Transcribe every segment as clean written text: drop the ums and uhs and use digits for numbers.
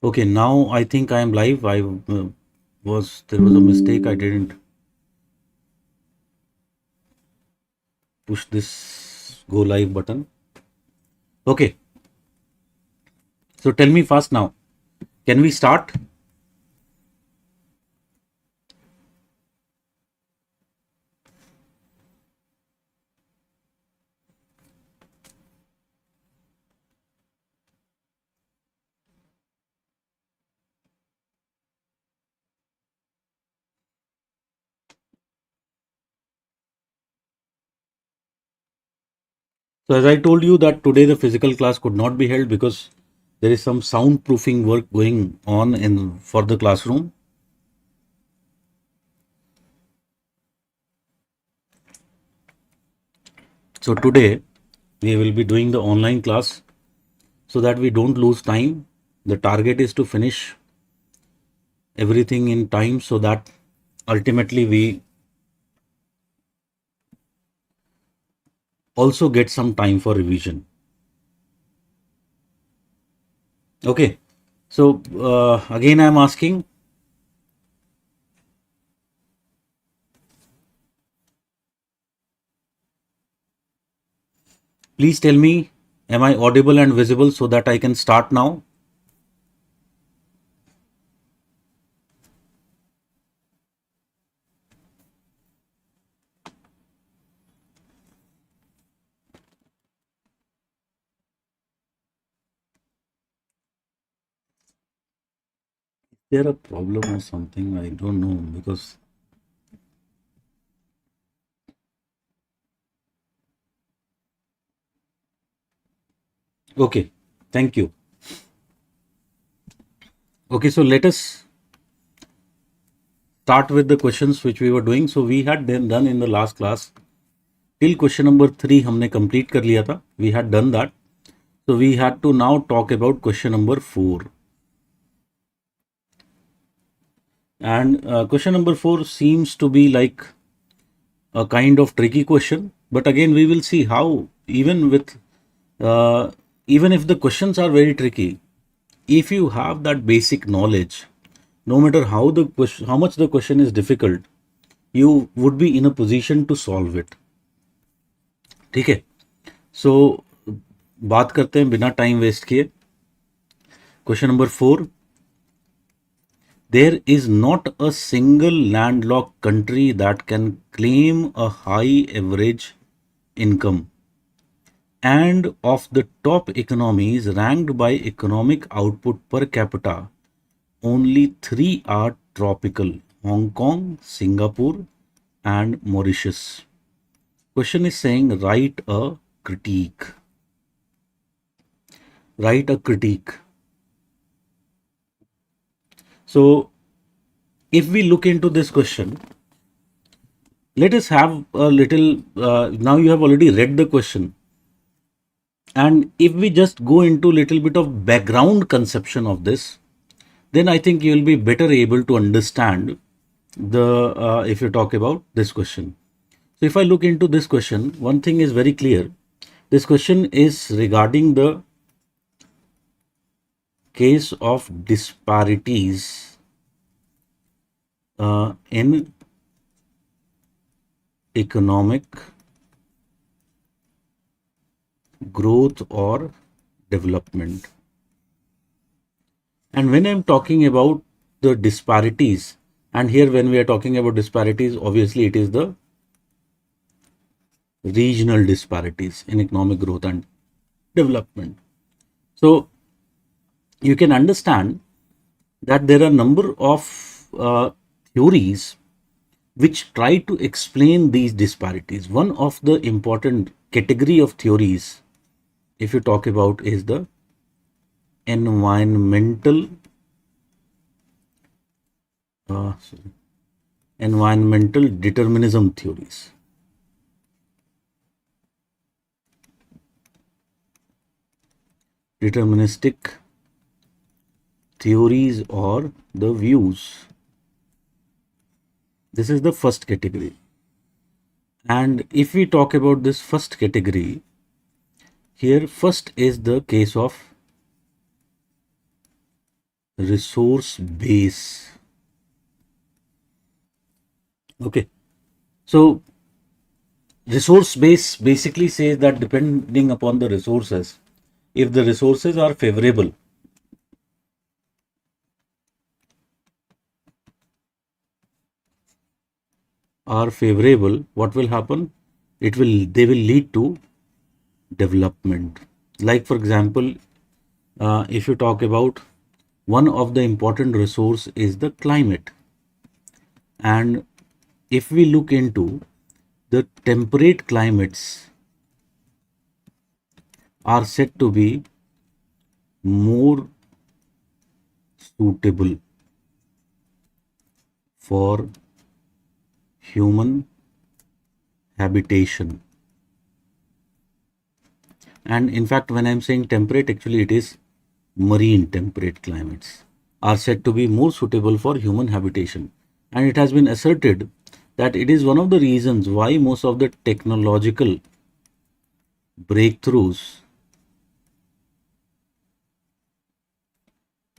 Okay, now I think I am live. There was a mistake. I didn't push this go live button. Okay, so tell me fast now. Can we start? So as I told you that today the physical class could not be held because there is some soundproofing work going on in for the classroom. So today we will be doing the online class so that we don't lose time. The target is to finish everything in time so that ultimately we also get some time for revision. Okay. So again, I'm asking, please tell me, am I audible and visible so that I can start now? Is there a problem or something? I don't know because. Okay. Thank you. Okay. So let us start with the questions which we were doing. So we had then done in the last class till question number 3 हमने complete कर लिया था. We had done that. So we had to now talk about question number 4. And question number 4 seems to be like a kind of tricky question, but again we will see how uh, even if the questions are very tricky, if you have that basic knowledge, no matter how much the question is difficult, you would be in a position to solve it. ठीक है. So बात करते हैं बिना time waste किए. Question number 4. There is not a single landlocked country that can claim a high average income. And of the top economies ranked by economic output per capita, only three are tropical: Hong Kong, Singapore, and Mauritius. Question is saying write a critique. Write a critique. So, if we look into this question, let us have a little. Now you have already read the question, and if we just go into little bit of background conception of this, then I think you will be better able to understand the if you talk about this question. So if I look into this question, one thing is very clear. This question is regarding the case of disparities in economic growth or development. And when I'm talking about the disparities, and here when we are talking about disparities, obviously it is the regional disparities in economic growth and development. So you can understand that there are a number of theories which try to explain these disparities. One of the important category of theories, if you talk about, is the environmental sorry, environmental determinism theories. Deterministic theories or the views. This is the first category. And if we talk about this first category, here first is the case of resource base. Okay, so resource base basically says that depending upon the resources, if the resources are favorable, what will happen? They will lead to development. Like for example, if you talk about one of the important resource is the climate, and if we look into the temperate climates are said to be more suitable for human habitation. And in fact, when I'm saying temperate, actually it is marine temperate climates are said to be more suitable for human habitation. And it has been asserted that it is one of the reasons why most of the technological breakthroughs,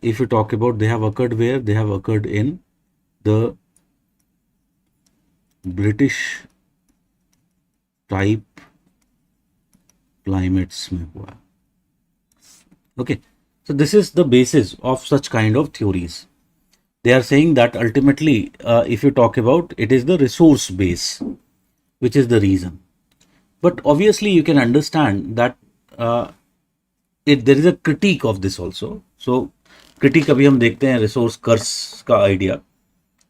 if you talk about, they have occurred where? They have occurred in the British type climates में हुआ. Okay, so this is the basis of such kind of theories. They are saying that ultimately, if you talk about, it is the resource base, which is the reason. But obviously, you can understand that there is a critique of this also. So, critique अभी हम देखते हैं resource curse का idea,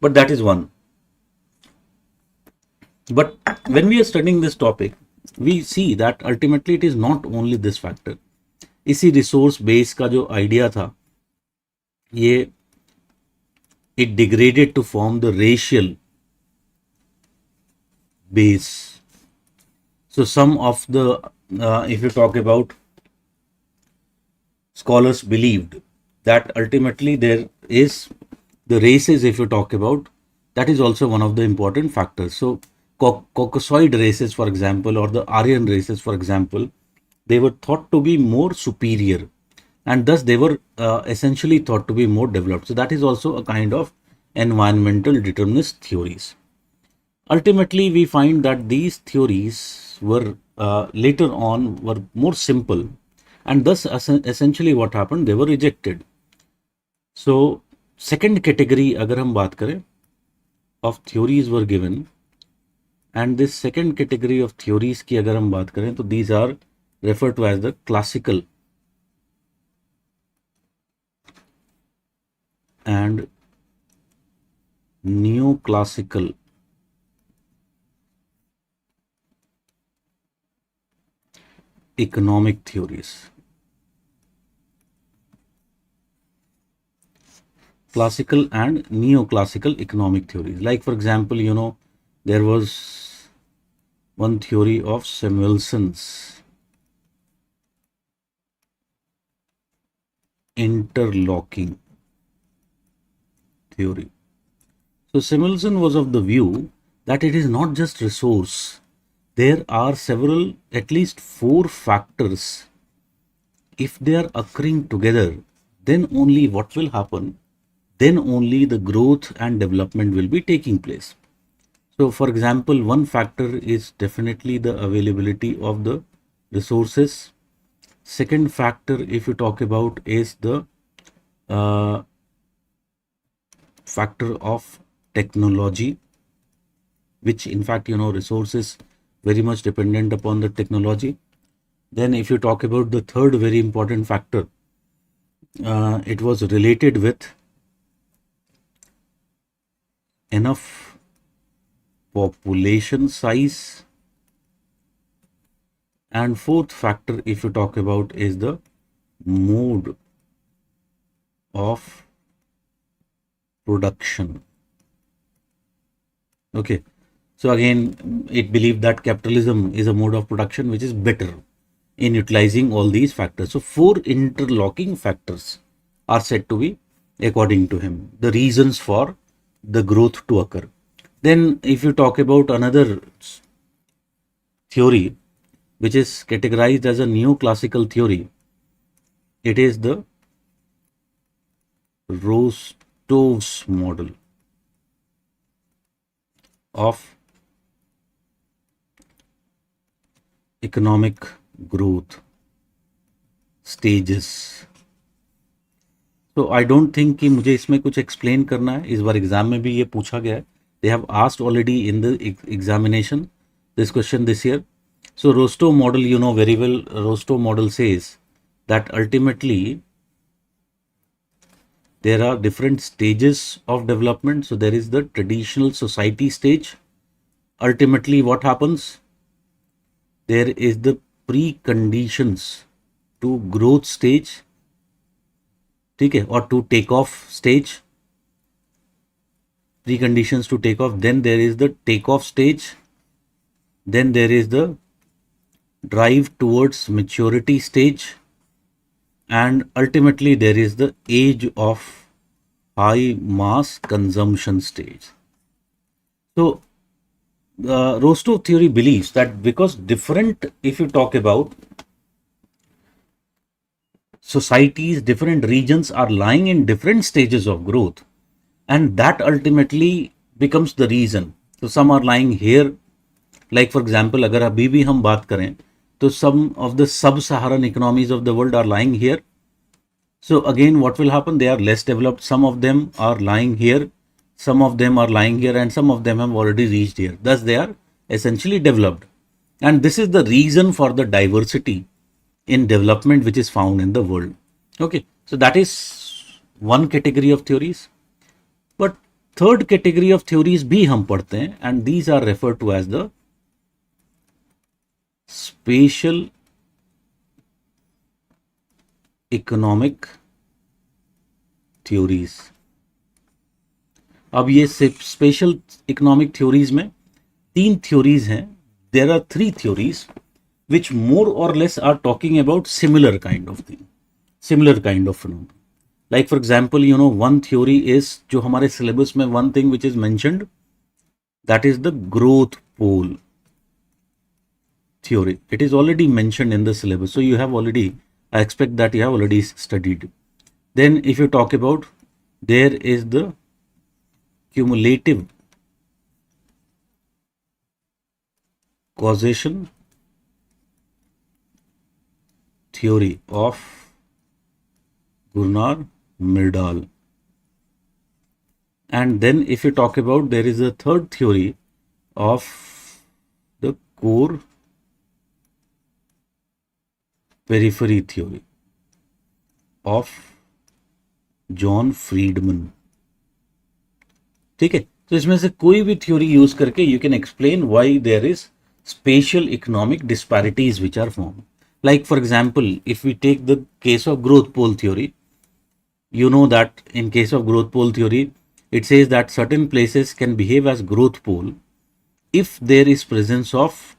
but that is one. But when we are studying this topic, we see that ultimately it is not only this factor. इसी resource base का जो idea था, ये it degraded to form the racial base. So some of the, if you talk about, scholars believed that ultimately there is the races, if you talk about, that is also one of the important factors. So Caucasoid races, for example, or the Aryan races, for example, they were thought to be more superior, and thus they were essentially thought to be more developed. So that is also a kind of environmental determinist theories. Ultimately, we find that these theories were later on were more simple, and thus essentially what happened, they were rejected. So second category अगर हम बात करें of theories were given, and this second category of theories की अगर हम बात करें तो these are referred to as the classical and neoclassical economic theories. Classical and neoclassical economic theories. Like for example, there was one theory of Samuelson's interlocking theory. So Samuelson was of the view that it is not just resource. There are several, at least 4 factors. If they are occurring together, then only what will happen? Then only the growth and development will be taking place. So for example, one factor is definitely the availability of the resources. Second factor, if you talk about, is the factor of technology, which in fact, resources very much dependent upon the technology. Then if you talk about the third very important factor, it was related with enough population size. And fourth factor, if you talk about, is the mode of production. Okay, so again, it believed that capitalism is a mode of production which is better in utilizing all these factors. So 4 interlocking factors are said to be, according to him, the reasons for the growth to occur. Then if you talk about another theory which is categorized as a neoclassical theory, it is the Rostov's model of economic growth stages. तो I don't think कि मुझे इसमें कुछ explain करना है, इस बार exam में भी ये पूछा गया है. दे have asked already in the examination this question this year. So Rostow model, you know very well, Rostow model says that ultimately there are different stages of development. So there is the traditional society stage. Ultimately what happens? There is the preconditions to growth stage, ठीक है, or to take off stage, preconditions to take off. Then there is the take off stage. Then there is the drive towards maturity stage, and ultimately there is the age of high mass consumption stage. So Rostow theory believes that because different, if you talk about societies, different regions are lying in different stages of growth, and that ultimately becomes the reason. So some are lying here, like for example, अगर अभी भी हम बात करें तो some of the sub-Saharan economies of the world are lying here. So again, what will happen? They are less developed. Some of them are lying here, some of them are lying here, and some of them have already reached here. Thus, they are essentially developed. And this is the reason for the diversity in development which is found in the world. Okay, so that is one category of theories. But third category of theories भी हम पढ़ते हैं, and these are referred to as the spatial economic theories. अब ये special economic theories में तीन theories हैं. There are three theories which more or less are talking about similar kind of thing, similar kind of phenomenon. Like for example, you know, one theory is जो हमारे syllabus में one thing which is mentioned, that is the growth pole theory. It is already mentioned in the syllabus, so you have already, I expect that you have already studied. Then if you talk about, there is the cumulative causation theory of Gunnar Myrdal. And then if you talk about, there is a third theory of the core periphery theory of John Friedmann. ठीक है, तो इसमें से कोई भी theory use करके you can explain why there is spatial economic disparities which are form. Like for example, if we take the case of growth pole theory, you know that in case of growth pole theory, it says that certain places can behave as growth pole if there is presence of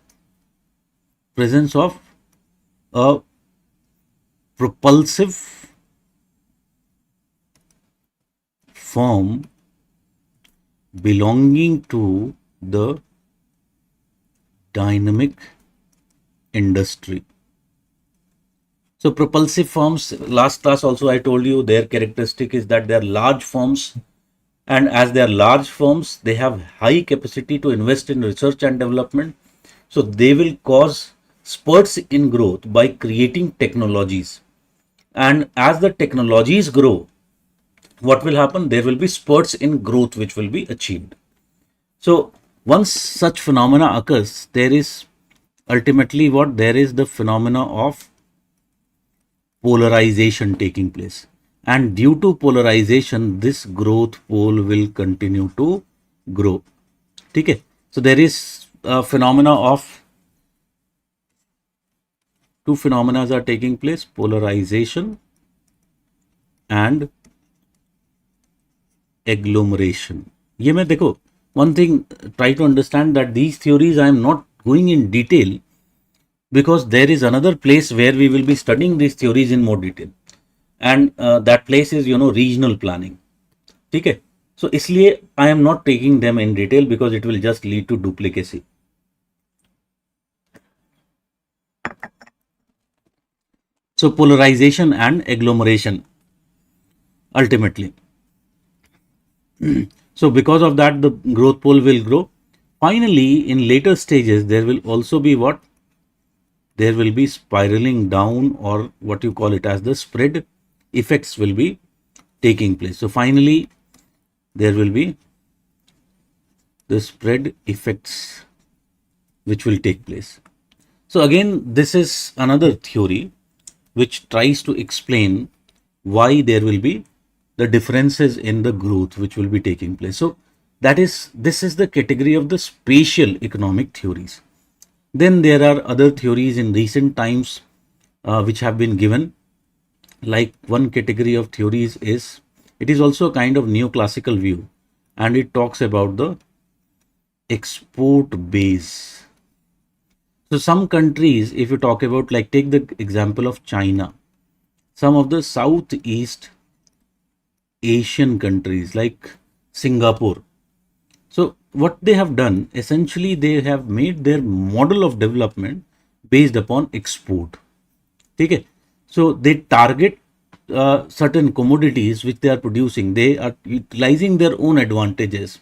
a propulsive form belonging to the dynamic industry. So propulsive forms, last class also I told you their characteristic is that they are large forms, and as they are large forms, they have high capacity to invest in research and development. So they will cause spurts in growth by creating technologies, and as the technologies grow, what will happen? There will be spurts in growth which will be achieved. So once such phenomena occurs, there is ultimately what? There is the phenomena of polarization taking place, and due to polarization this growth pole will continue to grow. ठीक है, so there is a phenomena of two phenomena are taking place, polarization and agglomeration. ये मैं देखो, one thing, try to understand that these theories I am not going in detail because there is another place where we will be studying these theories in more detail, and that place is, you know, regional planning. ठीक है, so इसलिए I am not taking them in detail because it will just lead to duplicacy. So polarization and agglomeration. ultimately. So because of that, the growth pole will grow. Finally, in later stages, there will also be what? There will be spiraling down, or what you call it as the spread effects will be taking place. So finally, there will be the spread effects which will take place. So again, this is another theory which tries to explain why there will be the differences in the growth which will be taking place. So this is the category of the spatial economic theories. Then there are other theories in recent times which have been given. Like one category of theories is, it is also a kind of neoclassical view, and it talks about the export base. So some countries, if you talk about, like take the example of China, some of the Southeast Asian countries like Singapore. So what they have done, essentially they have made their model of development based upon export. Okay. So they target certain commodities which they are producing. They are utilizing their own advantages,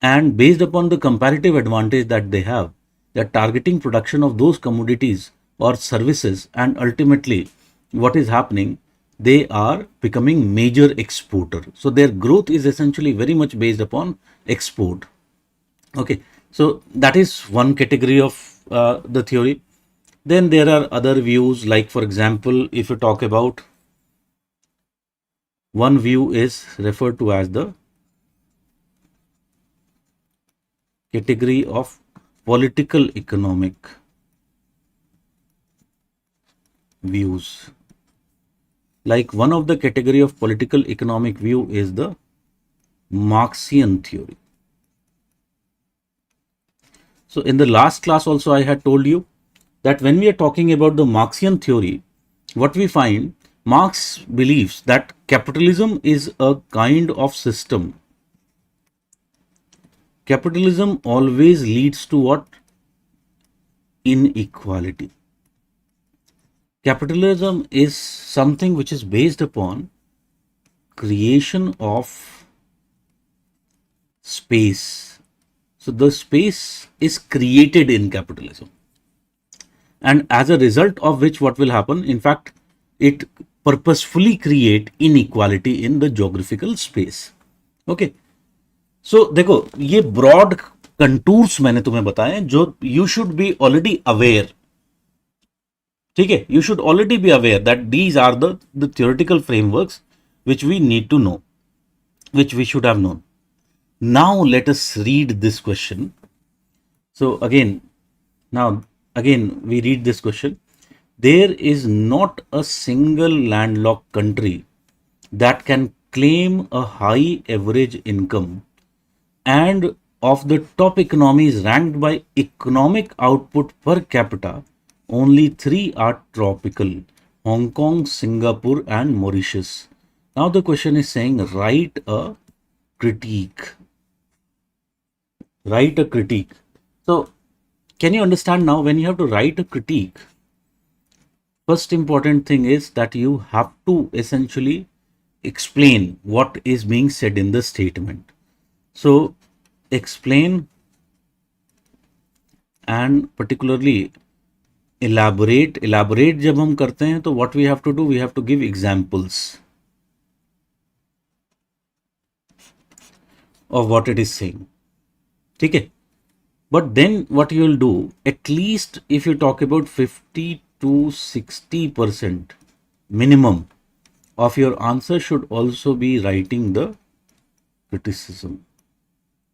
and based upon the comparative advantage that they have, they are targeting production of those commodities or services, and ultimately what is happening, they are becoming major exporter. So their growth is essentially very much based upon export. Okay, so that is one category of the theory. Then there are other views, like for example, if you talk about, one view is referred to as the category of political economic views. Like one of the category of political economic view is the Marxian theory. So in the last class also I had told you that when we are talking about the Marxian theory, what we find, Marx believes that capitalism is a kind of system. Capitalism always leads to what? Inequality. Capitalism is something which is based upon creation of space. So the space is created in capitalism, and as a result of which what will happen, in fact, it purposefully create inequality in the geographical space. Okay, so देखो ये broad contours मैंने तुम्हें बताए जो you should be already aware. ठीक है, you should already be aware that these are the theoretical frameworks which we need to know, which we should have known. Now let us read this question. So again we read this question. There is not a single landlocked country that can claim a high average income, and of the top economies ranked by economic output per capita, only 3 are tropical: Hong Kong, Singapore, and Mauritius. Now the question is saying, write a critique. Write a critique. So can you understand now, when you have to write a critique, first important thing is that you have to essentially explain what is being said in the statement. So explain and particularly elaborate. जब हम करते हैं तो what we have to do, we have to give examples of what it is saying. ठीक है, but then what you will do, at least if you talk about 50 to 60% minimum of your answer should also be writing the criticism,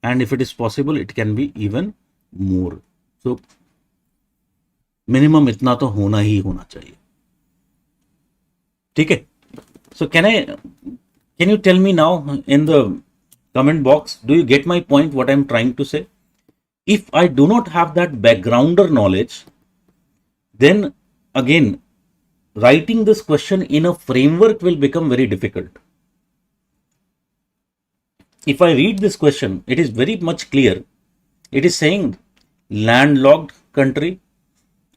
and if it is possible it can be even more. So minimum इतना तो होना ही होना चाहिए. ठीक है, so can you tell me now in the comment box, do you get my point, what I'm trying to say? If I do not have that backgrounder knowledge, then again writing this question in a framework will become very difficult. If I read this question, it is very much clear. It is saying landlocked country,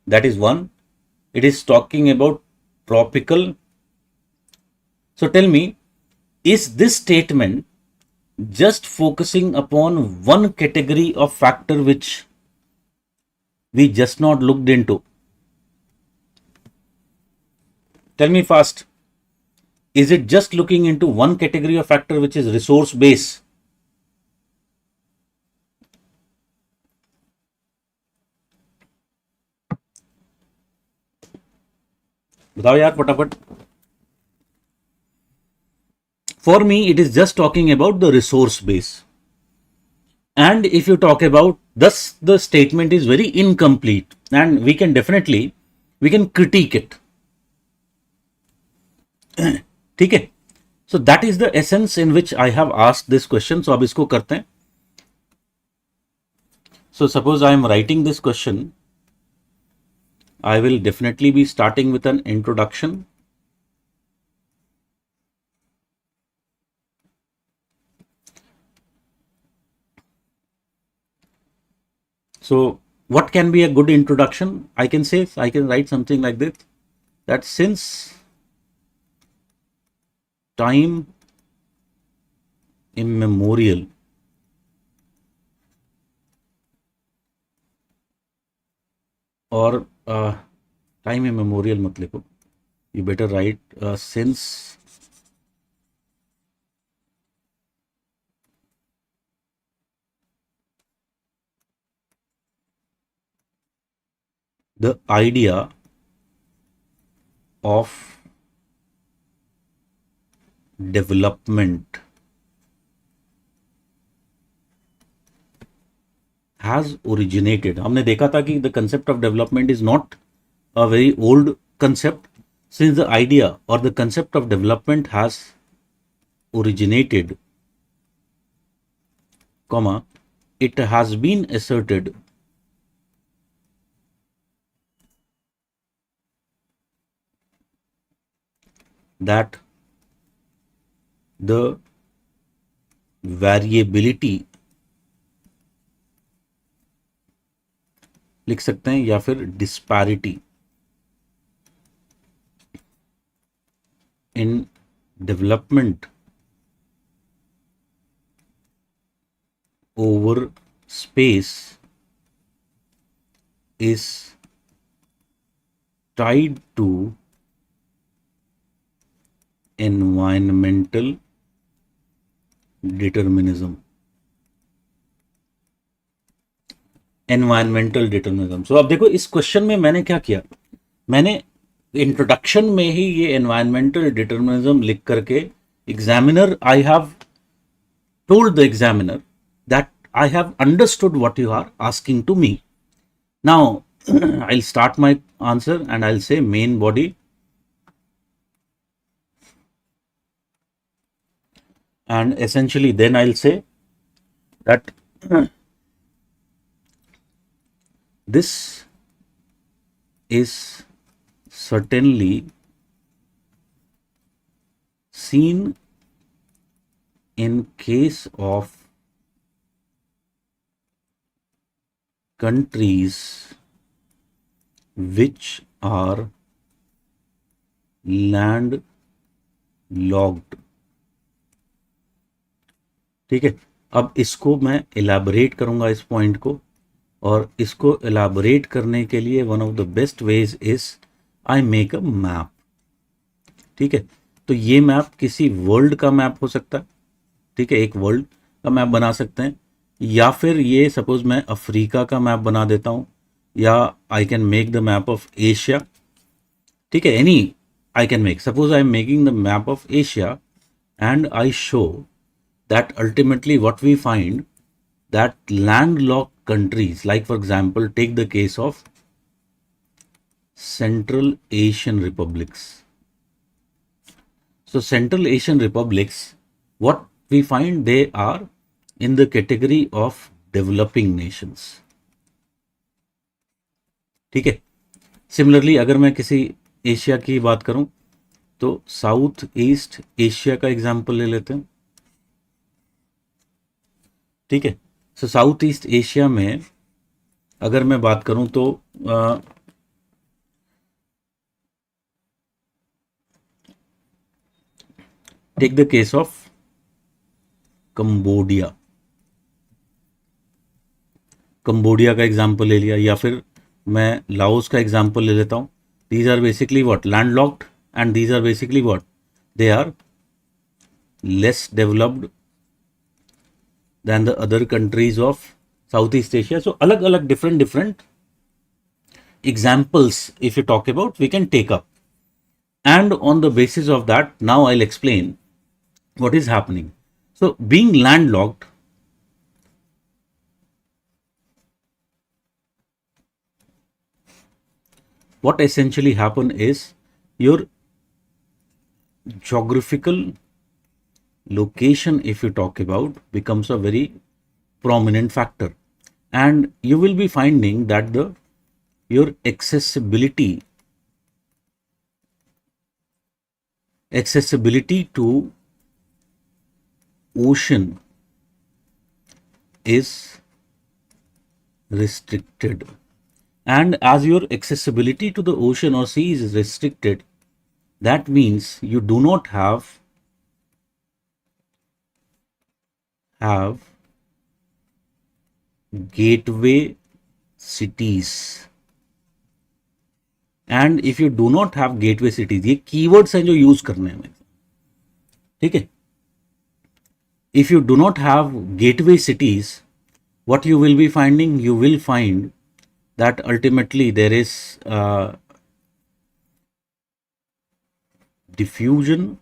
that is one. It is talking about tropical. So tell me, Is this statement just focusing upon one category of factor which we just not looked into? Tell me fast. Is it just looking into one category of factor which is resource base? बताओ यार फटाफट. For me, it is just talking about the resource base. And if you talk about, thus the statement is very incomplete, and we can definitely, we can critique it. ठीक है. So that is the essence in which I have asked this question. So अब इसको करते हैं. So suppose I am writing this question, I will definitely be starting with an introduction. So what can be a good introduction? I can say, I can write something like this, that since time immemorial, or time immemorial mat likho, you better write since the idea of development has originated. हमने देखा था कि the concept of development is not a very old concept. Since the idea or the concept of development has originated, comma, it has been asserted that the variability, लिख सकते हैं, या फिर disparity in development over space is tied to environmental determinism. Environmental determinism. So अब देखो इस question में मैंने क्या किया, मैंने इंट्रोडक्शन में ही ये एनवायरमेंटल डिटर्मिनिज्म लिख करके examiner, I have told the examiner that I have understood what you are asking to me. Now I will start my answer and I will say main body, and essentially then I'll say that this is certainly seen in case of countries which are landlocked. ठीक है. अब इसको मैं elaborate करूंगा इस point को, और इसको इलैबोरेट करने के लिए one of the best veg is I make a map. ठीक है. तो ये मैप किसी वर्ल्ड का मैप हो सकता है. ठीक है, एक वर्ल्ड का मैप बना सकते हैं, या फिर ये सपोज मैं अफ्रीका का मैप बना देता हूं, या I can make the map of Asia. ठीक है, any I can make. Suppose I am making the map of Asia and I show that ultimately what we find, that landlocked countries, like for example take the case of Central Asian republics. So Central Asian republics, what we find, they are in the category of developing nations. ठीक है. Similarly अगर मैं किसी Asia की बात करूं तो south east Asia का एग्जांपल ले लेते हैं. ठीक है. सो साउथ ईस्ट एशिया में अगर मैं बात करूं तो Take the case of Cambodia. Cambodia का एग्जाम्पल ले लिया, या फिर मैं लाओस का एग्जाम्पल ले लेता हूँ. These are basically what, landlocked, and these are basically what, they are less developed than the other countries of Southeast Asia. So अलग अलग different examples, if you talk about, we can take up, and on the basis of that now I'll explain what is happening. So being landlocked, what essentially happen is your geographical location, if you talk about, becomes a very prominent factor, and you will be finding that your accessibility to ocean is restricted, and as your accessibility to the ocean or sea is restricted, that means you do not have gateway cities. And if you do not have gateway cities, ये keywords हैं जो use करने हैं, ठीक है. If you do not have gateway cities, what you will be finding? You will find that ultimately there is diffusion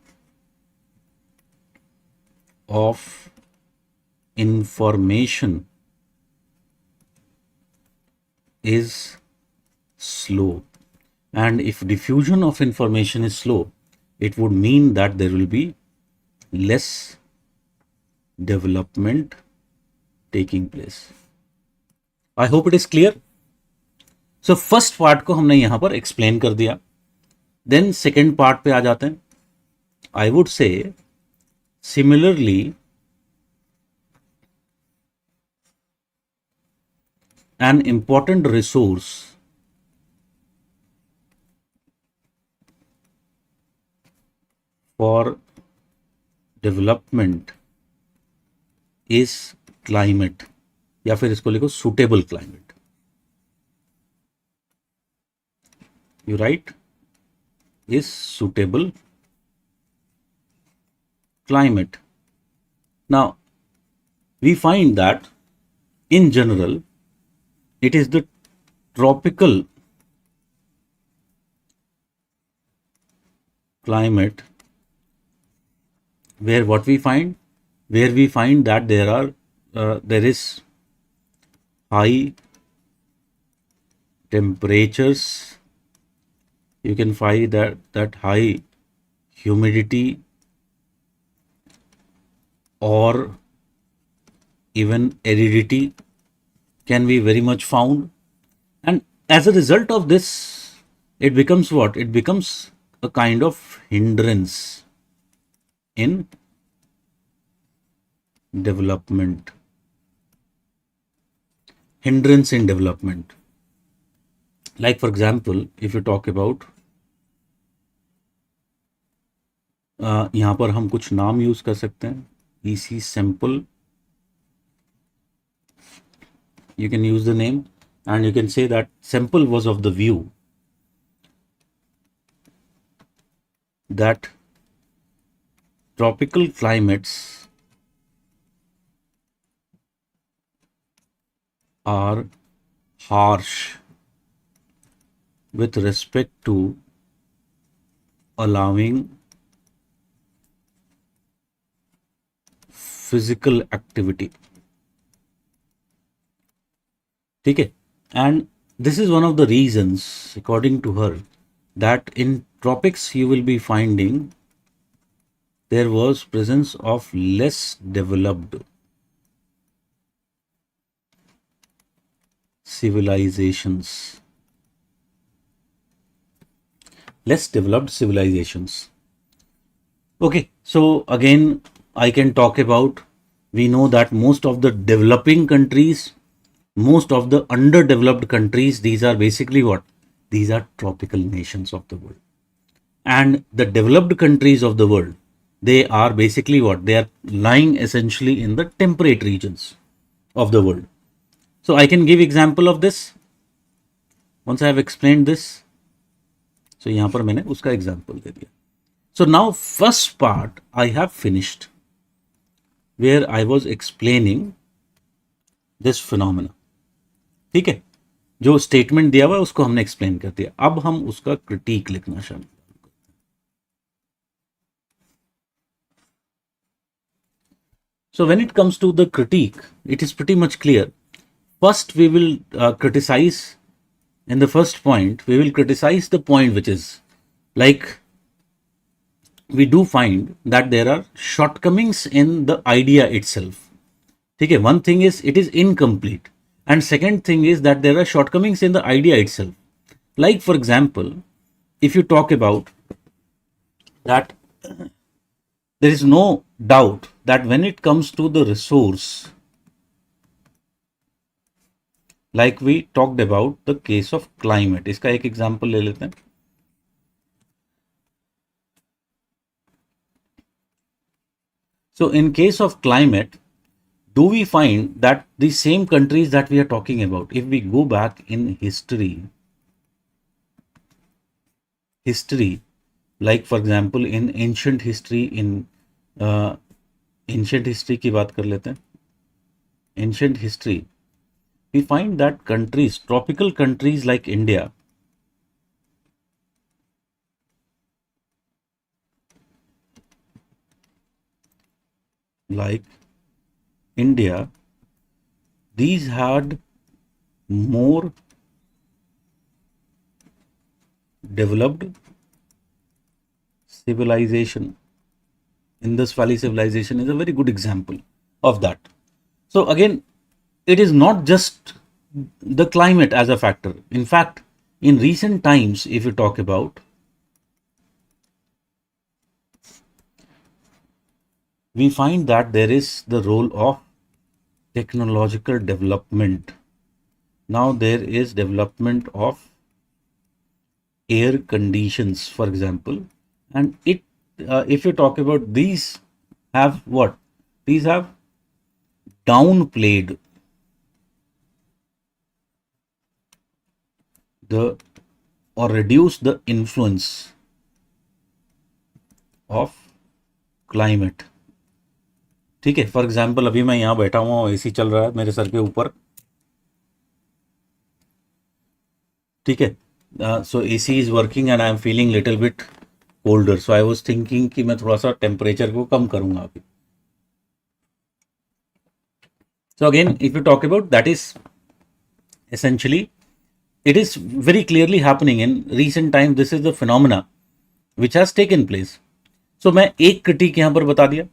of information is slow, and if diffusion of information is slow, it would mean that there will be less development taking place. I hope it is clear. So first part को हमने यहाँ पर explain कर दिया, then second part पे आ जाते हैं. I would say similarly an important resource for development is climate, या फिर इसको लिखो suitable climate. You write is suitable climate. Now we find that in general it is the tropical climate where what we find, where we find that there is high temperatures, you can find that high humidity or even aridity can be very much found, and as a result of this it becomes what, it becomes a kind of hindrance in development. Like for example, if you talk about यहाँ पर हम कुछ नाम use कर सकते हैं, EC sample, you can use the name and you can say that sample was of the view that tropical climates are harsh with respect to allowing physical activity. ठीक है, and this is one of the reasons, according to her, that in tropics you will be finding there was presence of less developed civilizations. Okay, so again I can talk about, we know that most of the developing countries, most of the underdeveloped countries, these are basically what? These are tropical nations of the world. And the developed countries of the world, They are basically what? They are lying essentially in the temperate regions of the world. So I can give example of this once I have explained this. So यहाँ पर मैंने उसका example दे दिया. So now first part I have finished where I was explaining this phenomena. ठीक है, जो statement दिया हुआ है उसको हमने एक्सप्लेन कर दिया. अब हम उसका क्रिटिक लिखना शामिल. So when it comes to the critique, it is pretty much clear. First, we will criticize. In the first point, we will criticize the point which is like we do find that there are shortcomings in the idea itself. Okay, one thing is it is incomplete, and second thing is that there are shortcomings in the idea itself. Like for example, if you talk about that, there is no doubt that when it comes to the resource, like we talked about the case of climate, इसका एक example ले लेते हैं. So in case of climate, do we find that the same countries that we are talking about, if we go back in history, like for example in ancient history, in ancient history की बात कर लेते हैं. Ancient history, we find that countries, tropical countries like India, these had more developed civilization. Indus Valley civilization is a very good example of that. So again, it is not just the climate as a factor. In fact, in recent times, if you talk about, we find that there is the role of technological development. Now there is development of air conditions, for example, and it if you talk about, these have what? These have downplayed the or reduced the influence of climate. ठीक है, for example अभी मैं यहाँ बैठा हुआ हूँ, AC चल रहा है मेरे सर के ऊपर. ठीक है, so AC is working and I am feeling little bit colder, so I was thinking कि मैं थोड़ा सा टेम्परेचर को कम करूंगा अभी. So again, if you talk about, that is essentially, it is very clearly happening in recent time. This is the phenomena which has taken place. So मैं एक critique यहाँ पर बता दिया.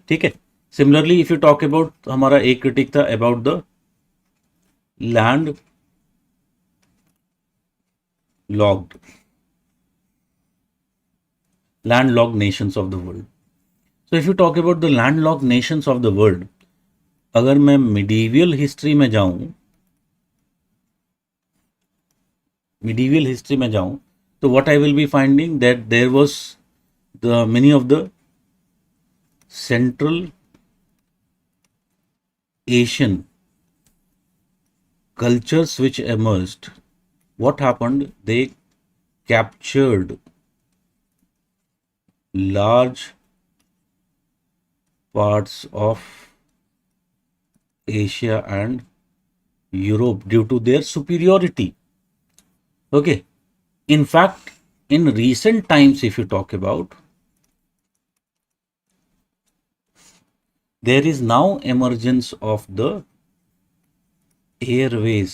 ठीक है, similarly if you talk about, हमारा एक क्रिटिक था about the landlocked nations of the world. So if you talk about the landlocked nations of the world, अगर मैं मिडीवियल हिस्ट्री में जाऊं, तो what I will be finding that there was the many of the Central Asian cultures which emerged. What happened? They captured large parts of Asia and Europe due to their superiority. Okay. In fact, in recent times, if you talk about, there is now emergence of the airways.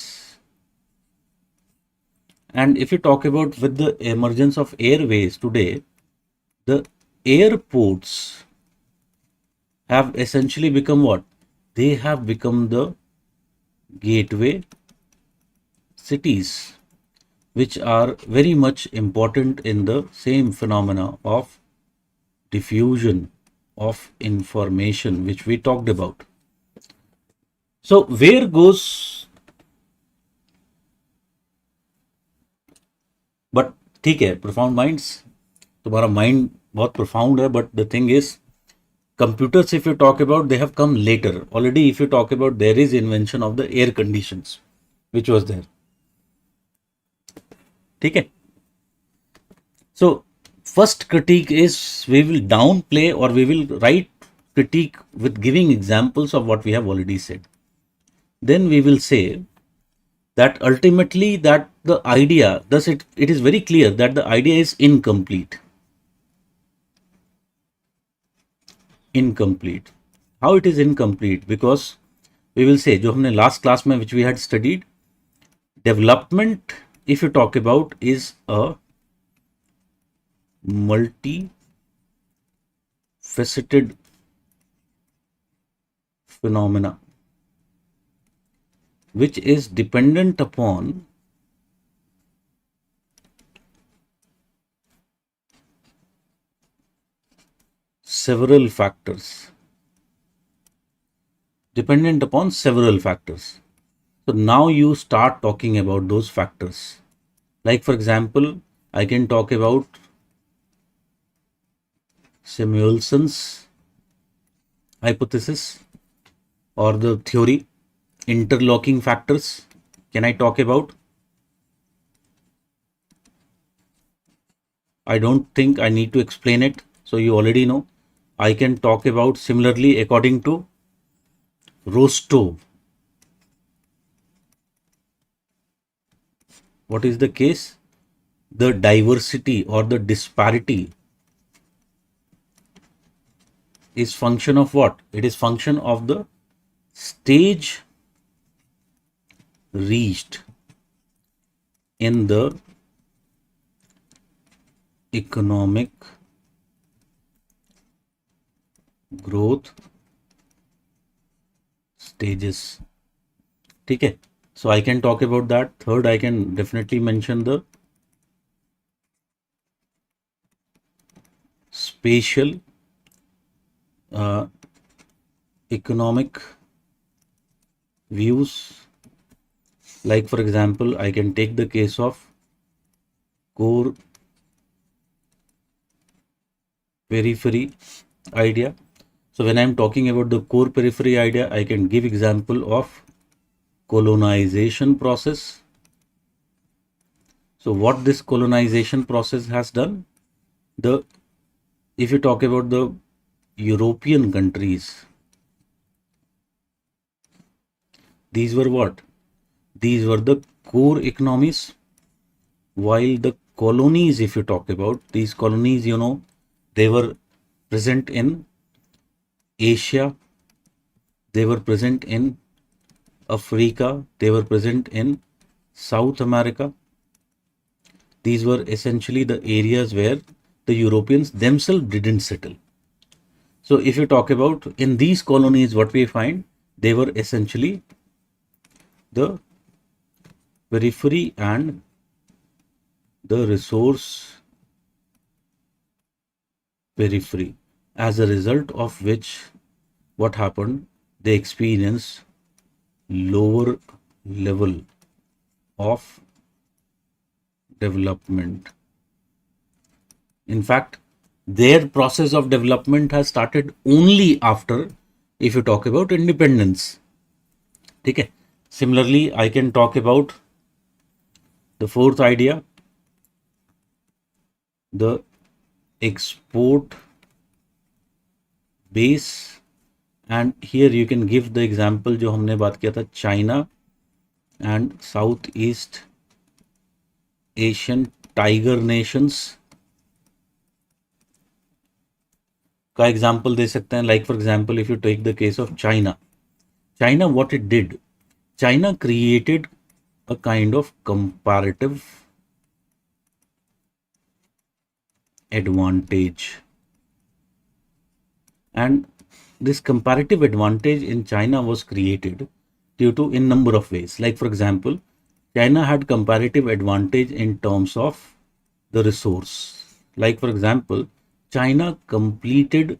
And if you talk about, with the emergence of airways today, the airports have essentially become what? They have become the gateway cities, which are very much important in the same phenomena of diffusion of information which we talked about. So where goes, but ठीक है, profound minds, तुम्हारा mind बहुत profound है, but the thing is, computers, if you talk about, they have come later. Already, if you talk about, there is invention of the air conditions, which was there. ठीक है? So, first critique is we will downplay or we will write critique with giving examples of what we have already said. Then we will say that ultimately that the idea, thus it is very clear that the idea is incomplete. Incomplete. How it is incomplete? Because we will say, जो हमने last class में which we had studied, development, if you talk about, is a multi-faceted phenomena which is dependent upon several factors. Dependent upon several factors. So now you start talking about those factors. Like for example, I can talk about Samuelson's hypothesis or the theory, interlocking factors. Can I talk about? I don't think I need to explain it. So you already know. I can talk about similarly according to Rostov. What is the case? The diversity or the disparity is function of what? It is function of the stage reached in the economic growth stages. ठीक है? So I can talk about that. Third, I can definitely mention the spatial economic views. Like for example, I can take the case of core periphery idea. So when I'm talking about the core periphery idea, I can give example of colonization process. So what this colonization process has done, if you talk about the European countries, these were what? These were the core economies, while the colonies, if you talk about these colonies, you know, they were present in Asia, they were present in Africa, they were present in South America. These were essentially the areas where the Europeans themselves didn't settle. So if you talk about in these colonies, what we find, they were essentially the periphery and the resource periphery, as a result of which what happened, they experienced lower level of development. In fact, their process of development has started only after, if you talk about independence. Okay. Similarly, I can talk about the fourth idea, the export base, and here you can give the example जो हमने बात किया था, China and Southeast Asian tiger nations का example दे सकते हैं. Like for example, if you take the case of China, what it did, China created a kind of comparative advantage, and this comparative advantage in China was created due to in number of ways. Like for example, China had comparative advantage in terms of the resource. Like for example, China completed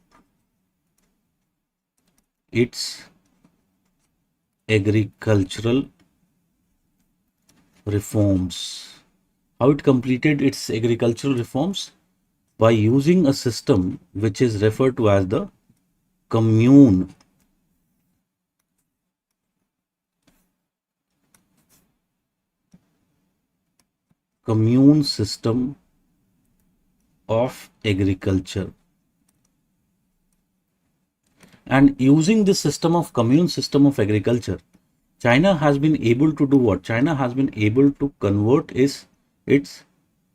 its agricultural reforms. How it completed its agricultural reforms? by using a system which is referred to as the commune system of agriculture. And using this commune system of agriculture, China has been able to do what? China has been able to convert its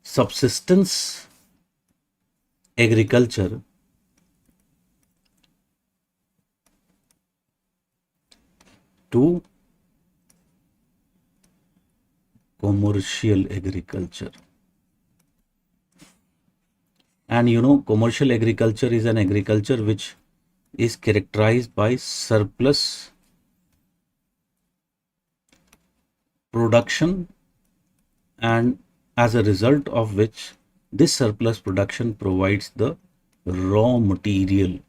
subsistence agriculture to commercial agriculture. And commercial agriculture is an agriculture which is characterized by surplus production, and as a result of which this surplus production provides the raw material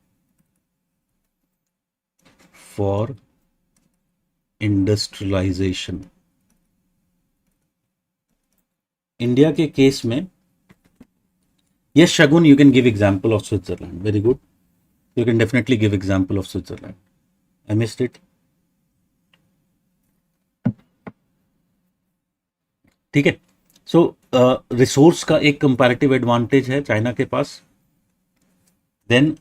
for industrialization. India के case में, yes Shagun, you can give example of Switzerland. Very good. You can definitely give example of Switzerland. I missed it. ठीक है. सो resource का एक comparative advantage है China के पास. Then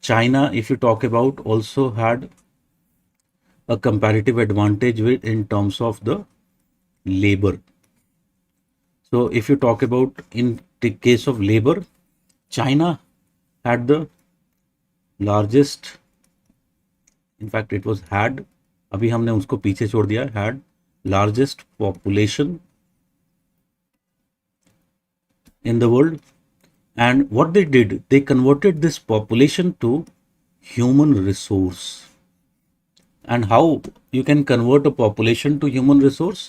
China, if you talk about, also had a comparative advantage with in terms of the labour. So if you talk about in the case of labor, China had the largest, in fact it was had, अभी हमने उसको पीछे छोड़ दिया, had largest population in the world. And what they did, they converted this population to human resource. And how you can convert a population to human resource?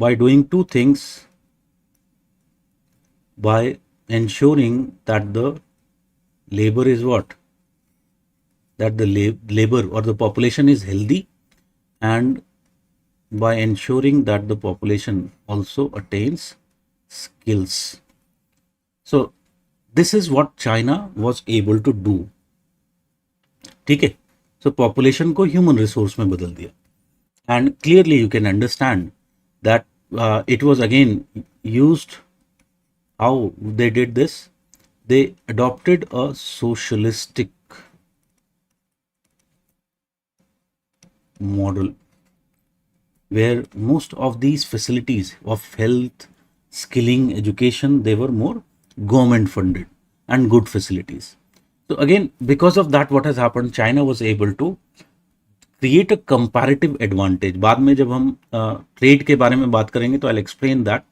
By doing two things: by ensuring that the labor is what? That the labor or the population is healthy, and by ensuring that the population also attains skills. So this is what China was able to do. ठीक है. So population को human resource में बदल दिया. And clearly you can understand that it was again used. How they did this? They adopted a socialistic model where most of these facilities of health, skilling, education, they were more government funded and good facilities. So again, because of that, what has happened, China was able to create a comparative advantage. बाद में जब हम trade के बारे में बात करेंगे तो I'll explain that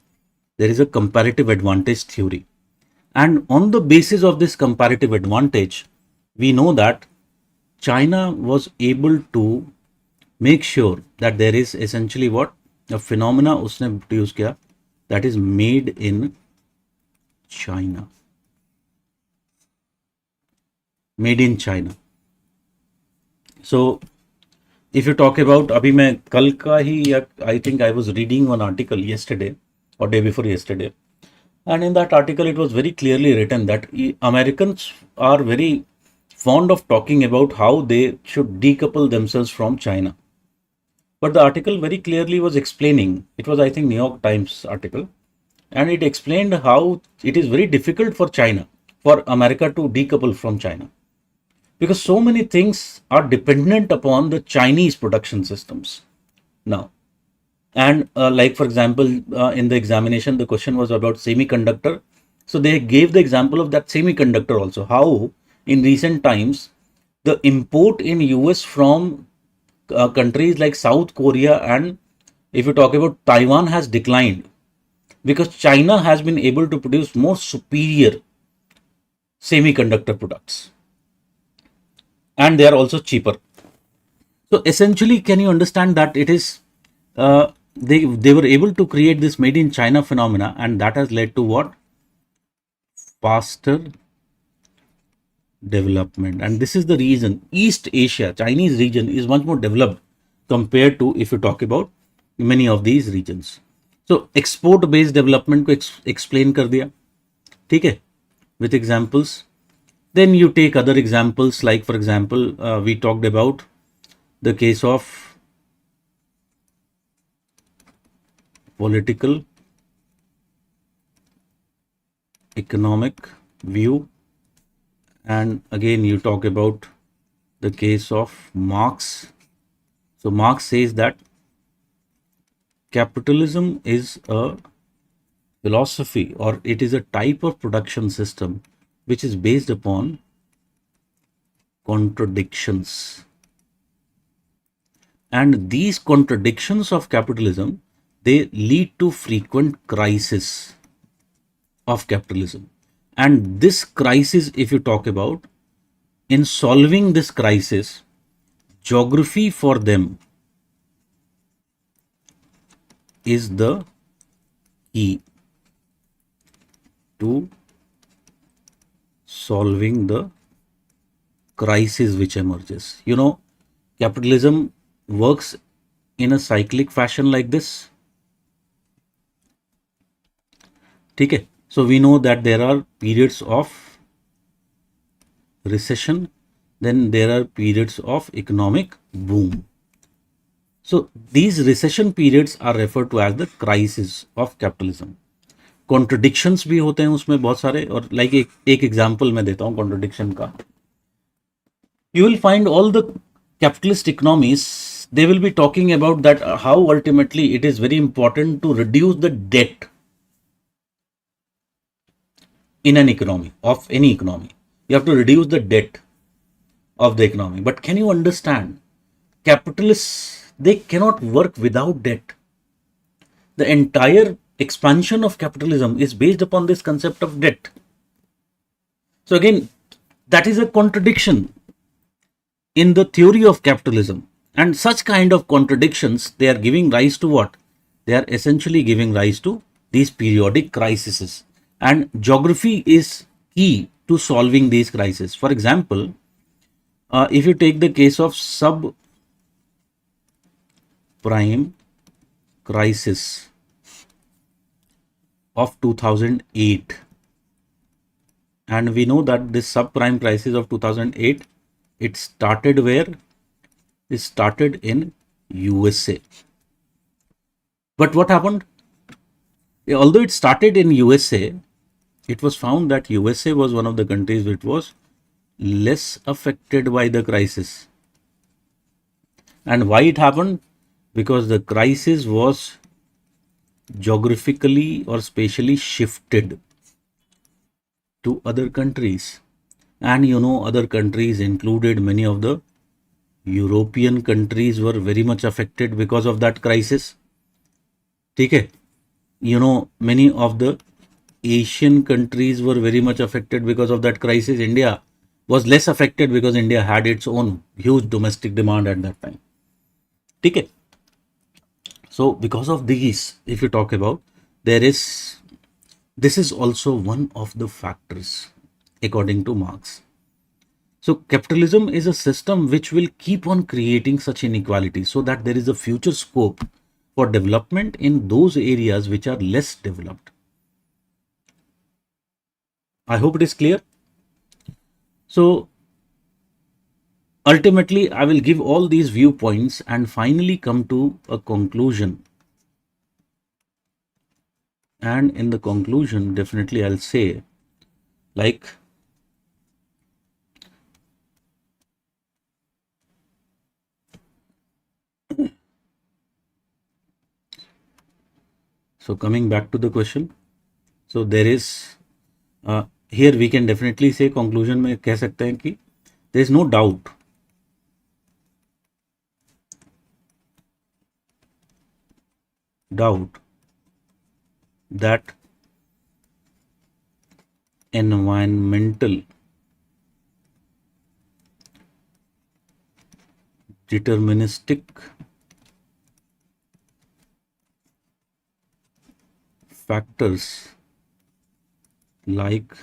there is a comparative advantage theory. And on the basis of this comparative advantage, we know that China was able to make sure that there is essentially what? A phenomena उसने produce किया, that is made in China. Made in China. So if you talk about, अभी मैं कल का ही, I think I was reading one article yesterday or day before yesterday, and in that article it was very clearly written that Americans are very fond of talking about how they should decouple themselves from China. But the article very clearly was explaining, it was I think New York Times article, and it explained how it is very difficult for China, for America to decouple from China, because so many things are dependent upon the Chinese production systems now. And like for example, in the examination, the question was about semiconductor. So they gave the example of that semiconductor also, how in recent times, the import in US from countries like South Korea, and if you talk about Taiwan, has declined because China has been able to produce more superior semiconductor products, and they are also cheaper. So essentially, can you understand that it is they were able to create this made in China phenomena, and that has led to what? Faster development. And this is the reason East Asia, Chinese region is much more developed compared to if you talk about many of these regions. So export based development को explain कर दिया, ठीक है, with examples. Then you take other examples, like for example, we talked about the case of political economic view, and again you talk about the case of Marx. So Marx says that capitalism is a philosophy, or it is a type of production system which is based upon contradictions. And these contradictions of capitalism, they lead to frequent crisis of capitalism. And this crisis, if you talk about, in solving this crisis, geography for them is the key to solving the crisis which emerges. You know, capitalism works in a cyclic fashion like this. Okay, so we know that there are periods of recession, then there are periods of economic boom. So these recession periods are referred to as the crisis of capitalism. Contradictions भी होते हैं उसमें बहुत सारे, और like एक example मैं देता हूँ contradiction का. You will find all the capitalist economies, they will be talking about that how ultimately it is very important to reduce the debt in an economy, of any economy. You have to reduce the debt of the economy. But can you understand, capitalists, they cannot work without debt. The entire expansion of capitalism is based upon this concept of debt. So again, that is a contradiction in the theory of capitalism. And such kind of contradictions, they are giving rise to what? They are essentially giving rise to these periodic crises. And geography is key to solving these crises. For example, if you take the case of subprime crisis of 2008, and we know that this subprime crisis of 2008, it started where? It started in USA. But what happened? Although it started in USA, it was found that USA was one of the countries which was less affected by the crisis. And why it happened? Because the crisis was geographically or spatially shifted to other countries. And you know, other countries included many of the European countries were very much affected because of that crisis. Okay? You know, many of the Asian countries were very much affected because of that crisis. India was less affected because India had its own huge domestic demand at that time. Okay? So because of these, if you talk about, this is also one of the factors according to Marx. So capitalism is a system which will keep on creating such inequality so that there is a future scope for development in those areas which are less developed. I hope it is clear. So ultimately, I will give all these viewpoints and finally come to a conclusion. And in the conclusion, definitely I'll say, like, so coming back to the question, so there is, here we can definitely say conclusion में कह सकते हैं कि there is no doubt that environmental deterministic factors like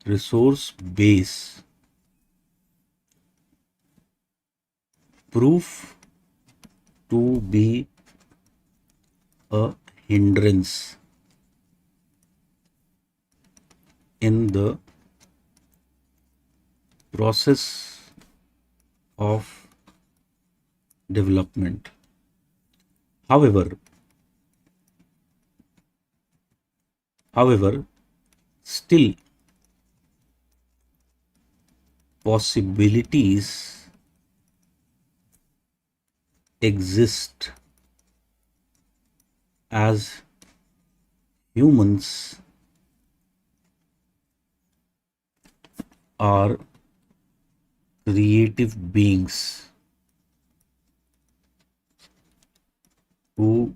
resource base prove to be a hindrance in the process of development. However, still possibilities exist as humans are creative beings who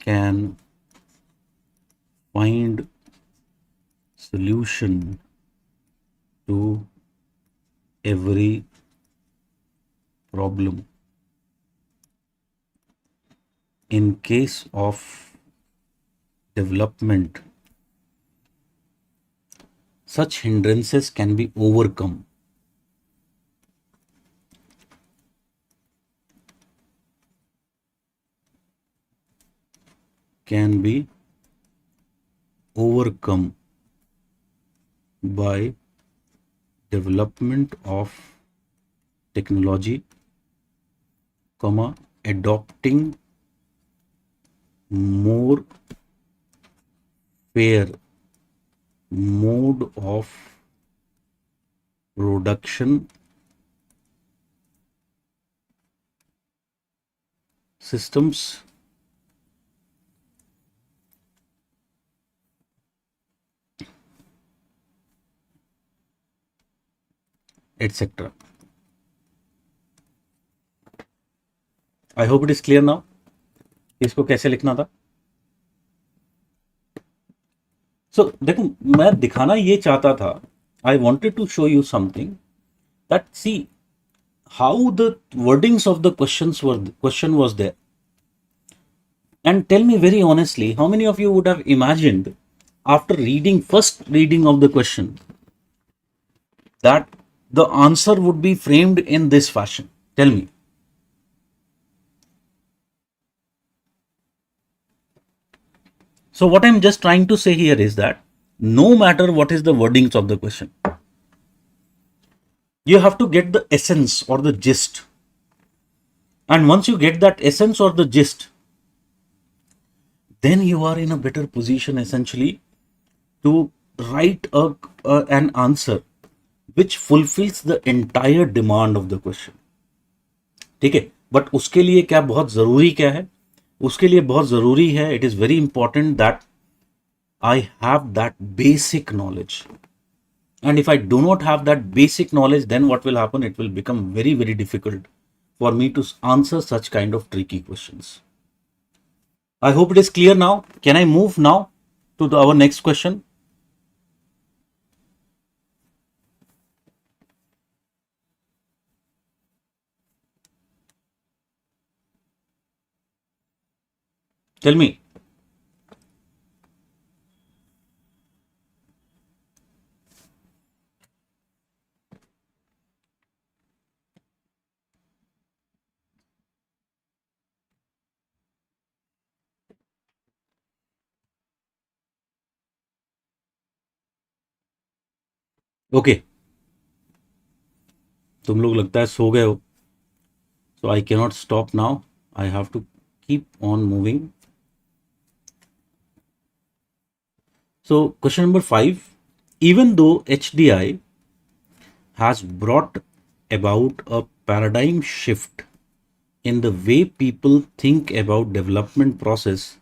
can find solution to every problem. In case of development, such hindrances can be overcome. Can be overcome by development of technology, adopting more fair mode of production systems, etc. I hope it is clear now. इसको कैसे लिखना था? So देखो, मैं दिखाना ये चाहता था, I wanted to show you something that see how the wordings of the question was there. And tell me very honestly, how many of you would have imagined after first reading of the question that the answer would be framed in this fashion? Tell me. So what I'm just trying to say here is that no matter what is the wordings of the question, you have to get the essence or the gist. And once you get that essence or the gist, then you are in a better position essentially to write an answer which fulfills the entire demand of the question. ठीक है, but उसके लिए क्या बहुत जरूरी क्या है? उसके लिए बहुत जरूरी है, it is very important that I have that basic knowledge. And if I do not have that basic knowledge, then what will happen? It will become very, very difficult for me to answer such kind of tricky questions. I hope it is clear now. Can I move now to our next question? Tell me. Okay. तुम लोग लगता है सो गए हो. So I cannot stop now. I have to keep on moving. So question number 5. Even though HDI has brought about a paradigm shift in the way people think about development process,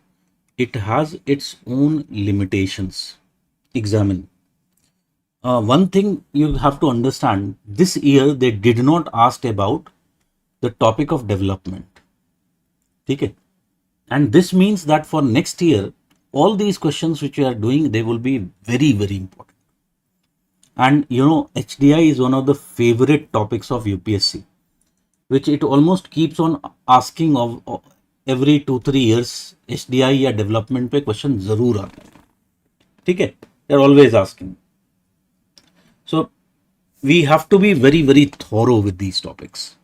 it has its own limitations. Examine. One thing you have to understand, this year they did not ask about the topic of development. Okay? And this means that for next year, all these questions which you are doing, they will be very, very important. And you know, HDI is one of the favorite topics of UPSC, which it almost keeps on asking of every 2-3 years. HDI या development पे question जरूर आता है. ठीक है? They are always asking. we have to be very, very thorough with these topics.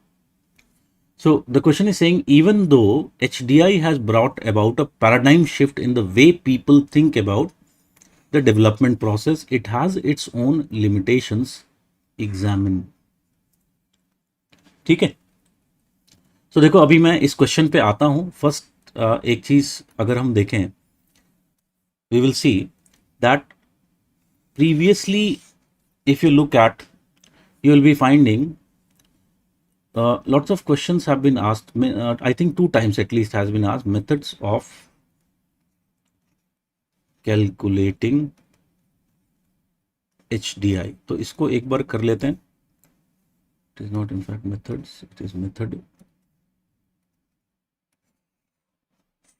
So the question is saying, even though HDI has brought about a paradigm shift in the way people think about the development process, it has its own limitations. Examine. ठीक है. तो देखो अभी मैं इस question पे आता हूं. फर्स्ट एक चीज अगर हम देखें, we will see that previously, if you look at, you will be finding lots of questions have been asked. I think 2 times at least has been asked methods of calculating HDI. तो इसको एक बार कर लेते हैं. It is not in fact methods, it is method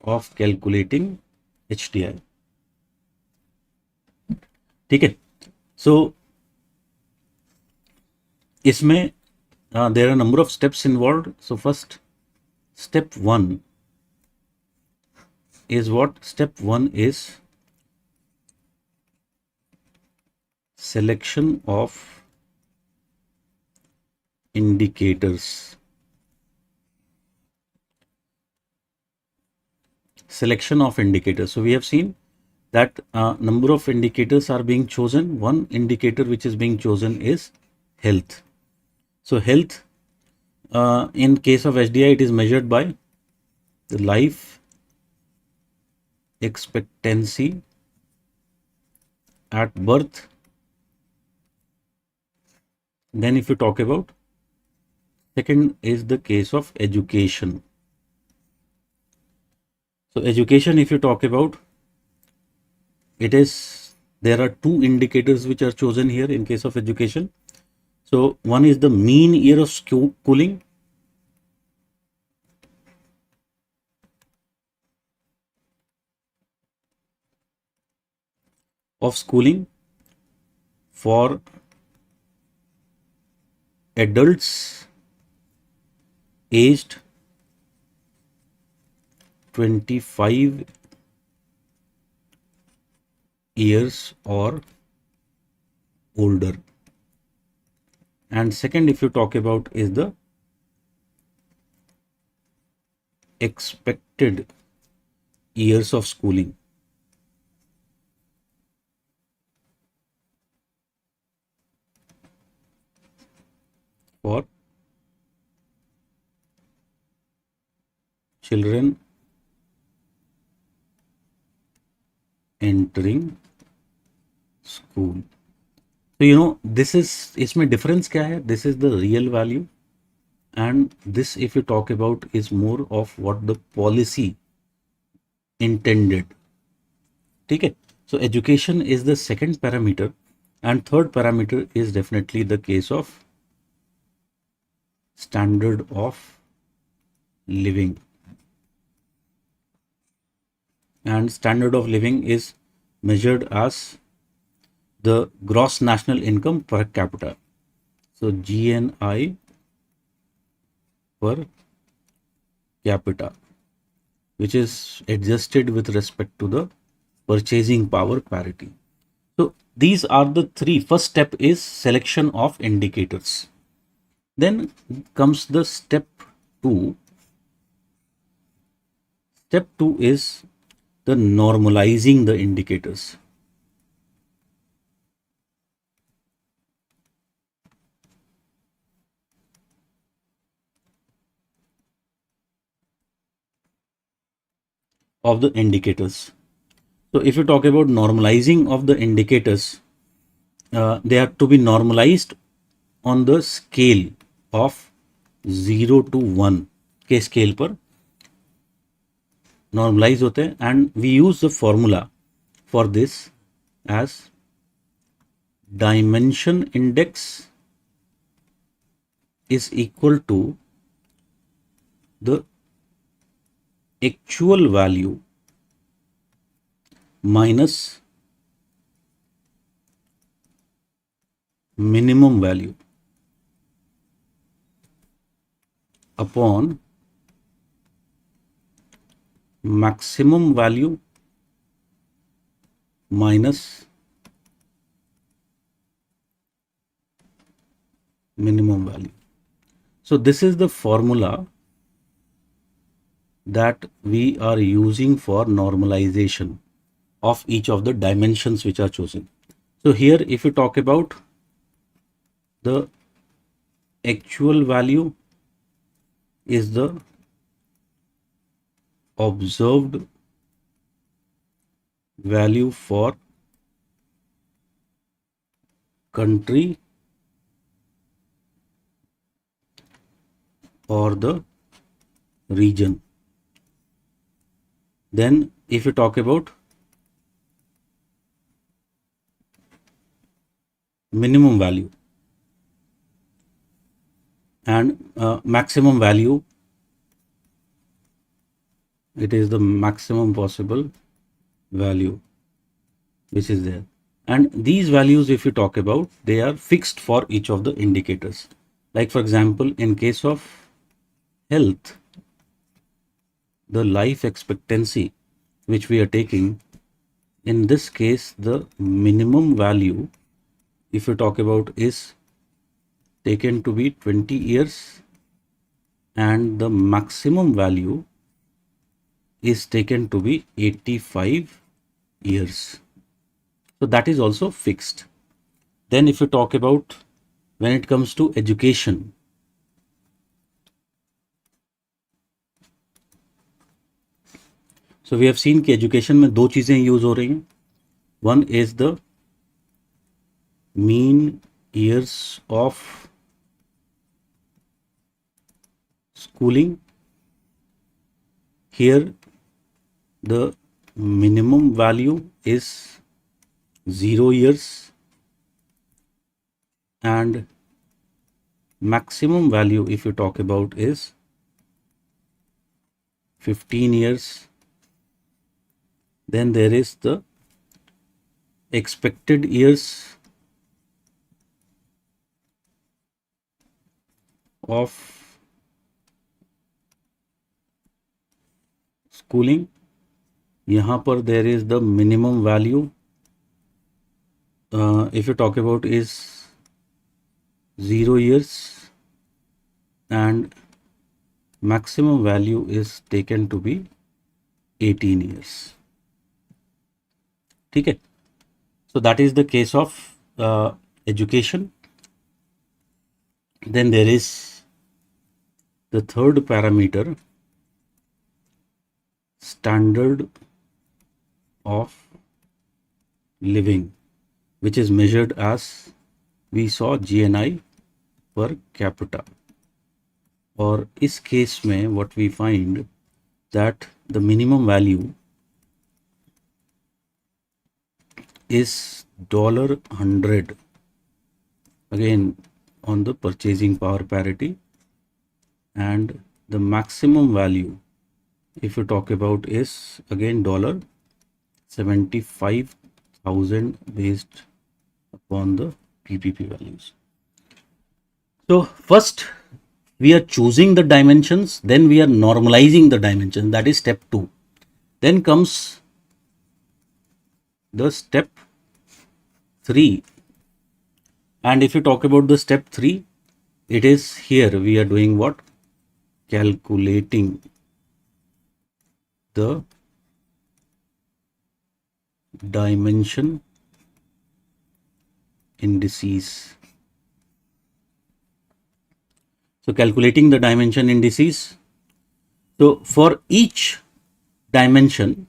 of calculating HDI. ठीक है. So इसमें there are a number of steps involved. So first, step 1 is what? Step 1 is selection of indicators. Selection of indicators. So we have seen that number of indicators are being chosen. One indicator which is being chosen is health. So health, in case of HDI, it is measured by the life expectancy at birth. Then if you talk about, second is the case of education. So education, if you talk about, it is, there are 2 indicators which are chosen here in case of education. So one is the mean year of schooling. Of schooling for adults aged 25 years or older. And second, if you talk about, is the expected years of schooling for children entering school. So you know, this is, इसमें difference क्या है? This is the real value, and this, if you talk about, is more of what the policy intended. ठीक है. So education is the second parameter, and third parameter is definitely the case of standard of living. And standard of living is measured as the gross national income per capita. So GNI per capita, which is adjusted with respect to the purchasing power parity. So these are the 3. First step is selection of indicators. Then comes the step 2. Step 2 is the normalizing the indicators. Of the indicators. So if you talk about normalizing of the indicators, they are to be normalized on the scale of 0 to 1 के scale पर normalize होते हैं, and we use the formula for this as dimension index is equal to the actual value minus minimum value upon maximum value minus minimum value. So this is the formula that we are using for normalization of each of the dimensions which are chosen. So here, if you talk about the actual value is the observed value for country or the region. Then if you talk about minimum value and maximum value, it is the maximum possible value which is there. And these values, if you talk about, they are fixed for each of the indicators. Like for example, in case of health, the life expectancy which we are taking, in this case, the minimum value, if you talk about, is taken to be 20 years and the maximum value is taken to be 85 years. So that is also fixed. Then if you talk about when it comes to education, so we have seen कि education में दो चीजें use हो रही हैं. One is the mean years of schooling. Here the minimum value is 0 years and maximum value, if you talk about, is 15 years. Then there is the expected years of schooling. यहाँ पर there is the minimum value, if you talk about, is 0 years and maximum value is taken to be 18 years. ठीक है. So that is the case of education. Then there is the third parameter, standard of living, which is measured as, we saw, GNI per capita. और इस case में what we find that the minimum value is $100, again on the purchasing power parity, and the maximum value, if you talk about, is again $75,000 based upon the PPP values. So first we are choosing the dimensions, then we are normalizing the dimensions, that is step 2. Then comes the step 3, and if you talk about the step 3, it is here we are doing what? Calculating the dimension indices. So calculating the dimension indices. So for each dimension,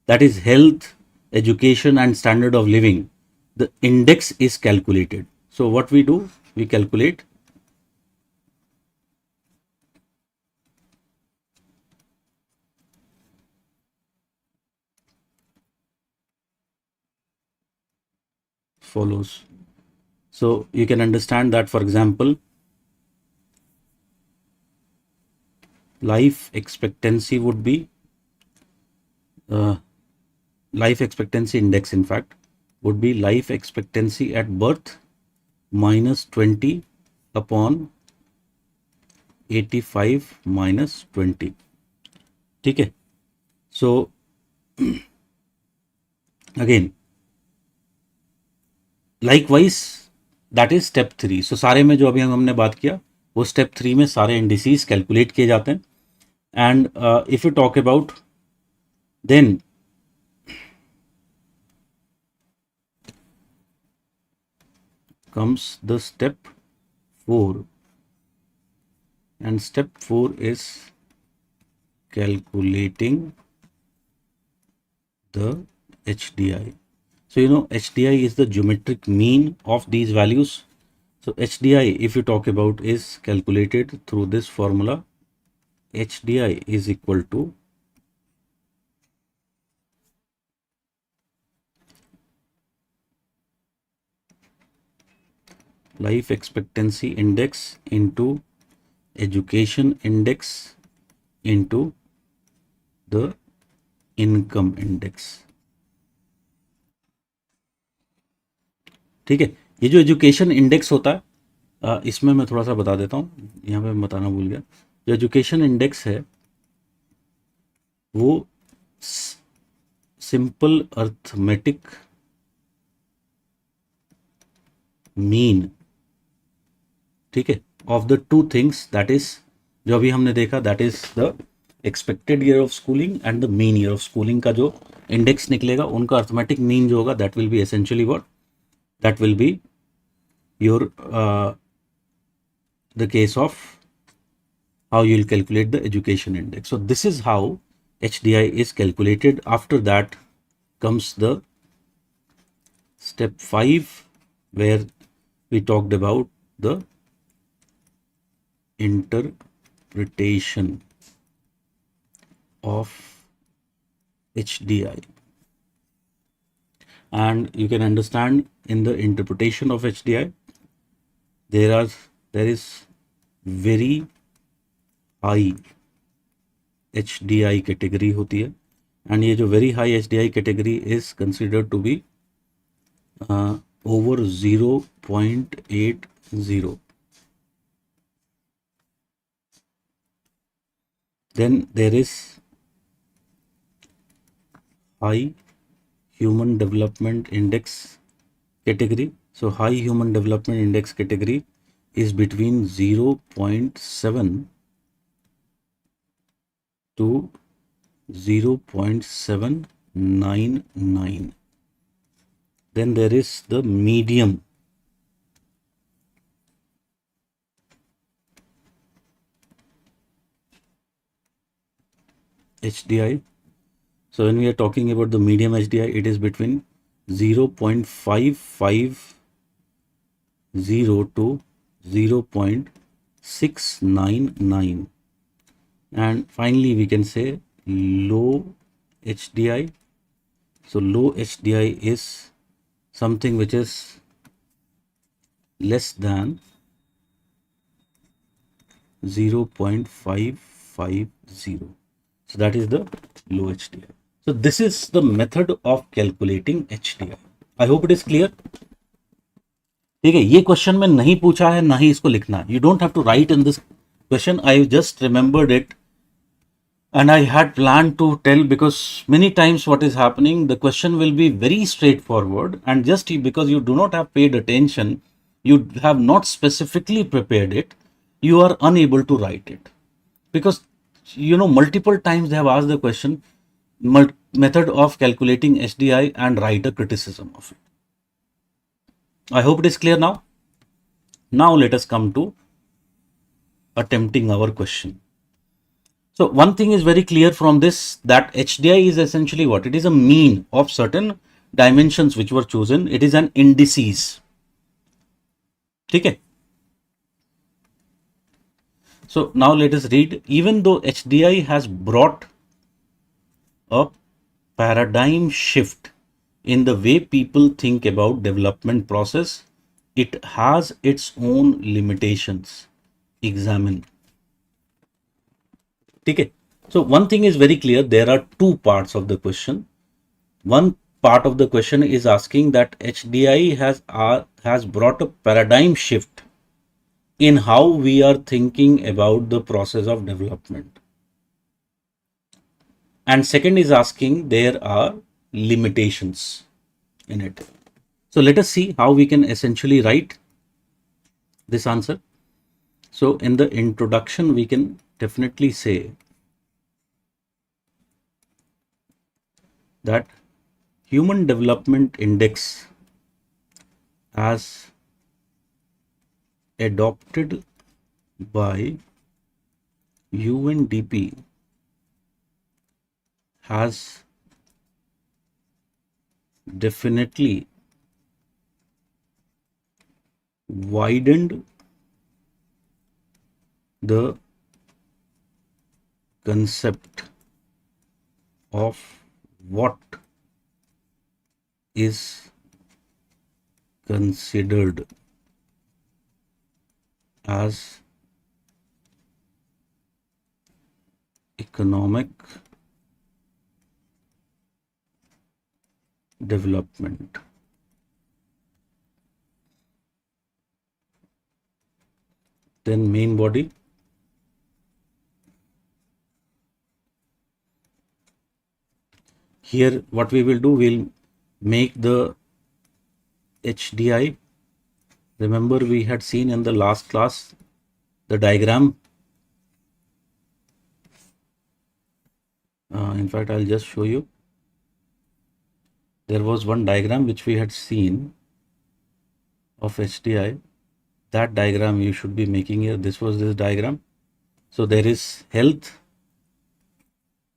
that is health, education and standard of living, the index is calculated. So what we do, we calculate follows. So you can understand that, for example, life expectancy would be life expectancy index, in fact, would be life expectancy at birth minus 20 upon 85 minus 20. ठीक है. So again, likewise that is step 3. सो सारे में जो अभी हमने बात किया वो स्टेप 3 में सारे इंडिसेस कैलकुलेट किए जाते हैं. And if you talk about then comes the step 4, and step 4 is calculating the HDI. So you know HDI is the geometric mean of these values. So HDI, if you talk about, is calculated through this formula. HDI is equal to life expectancy index into education index into the income index. ठीक है. ये जो education index होता है, इसमें मैं थोड़ा सा बता देता हूँ, यहाँ पे मैं बताना भूल गया. जो एजुकेशन इंडेक्स है वो सिंपल अर्थमेटिक मीन, ठीक है, of the two things, that is जो अभी हमने देखा, that is the expected year of schooling and the mean year of schooling का जो इंडेक्स निकलेगा, उनका अर्थमेटिक मीन जो होगा that will be essentially what, that will be your the case of how you will calculate the education index. So this is how HDI is calculated. After that comes the step 5 where we talked about the interpretation of HDI, and you can understand in the interpretation of HDI there is very high HDI category होती है, and ये जो very high HDI category is considered to be over 0.80. Then there is high human development index category. So high human development index category is between 0.7 to 0.799. Then there is the medium HDI. So when we are talking about the medium HDI, it is between 0.550 to 0.699. And finally we can say low HDI. So low HDI is something which is less than 0.550. So that is the low HDI. So this is the method of calculating HDI. I hope it is clear. ठीक है, ये question में नहीं पूछा है, ना ही इसको लिखना. You don't have to write in this question. I just remembered it and I had planned to tell, because many times what is happening, the question will be very straightforward, and just because you do not have paid attention, you have not specifically prepared it, you are unable to write it. Because you know, multiple times they have asked the question, method of calculating HDI, and write a criticism of it. I hope it is clear now. Now let us come to attempting our question. So one thing is very clear from this, that HDI is essentially what? It is a mean of certain dimensions which were chosen. It is an indices. Okay. So now let us read. Even though HDI has brought a paradigm shift in the way people think about development process, it has its own limitations. Examine. Okay. So one thing is very clear. There are two parts of the question. One part of the question is asking that HDI has brought a paradigm shift in how we are thinking about the process of development. And second is asking there are limitations in it. So let us see how we can essentially write this answer. So in the introduction, we can definitely say that Human Development Index as adopted by UNDP has definitely widened the concept of what is considered as economic development. Then main body. Here what we will do, we'll make the HDI. Remember we had seen in the last class the diagram. In fact, I'll just show you. There was one diagram which we had seen of HDI. That diagram you should be making here. This was this diagram. So there is health,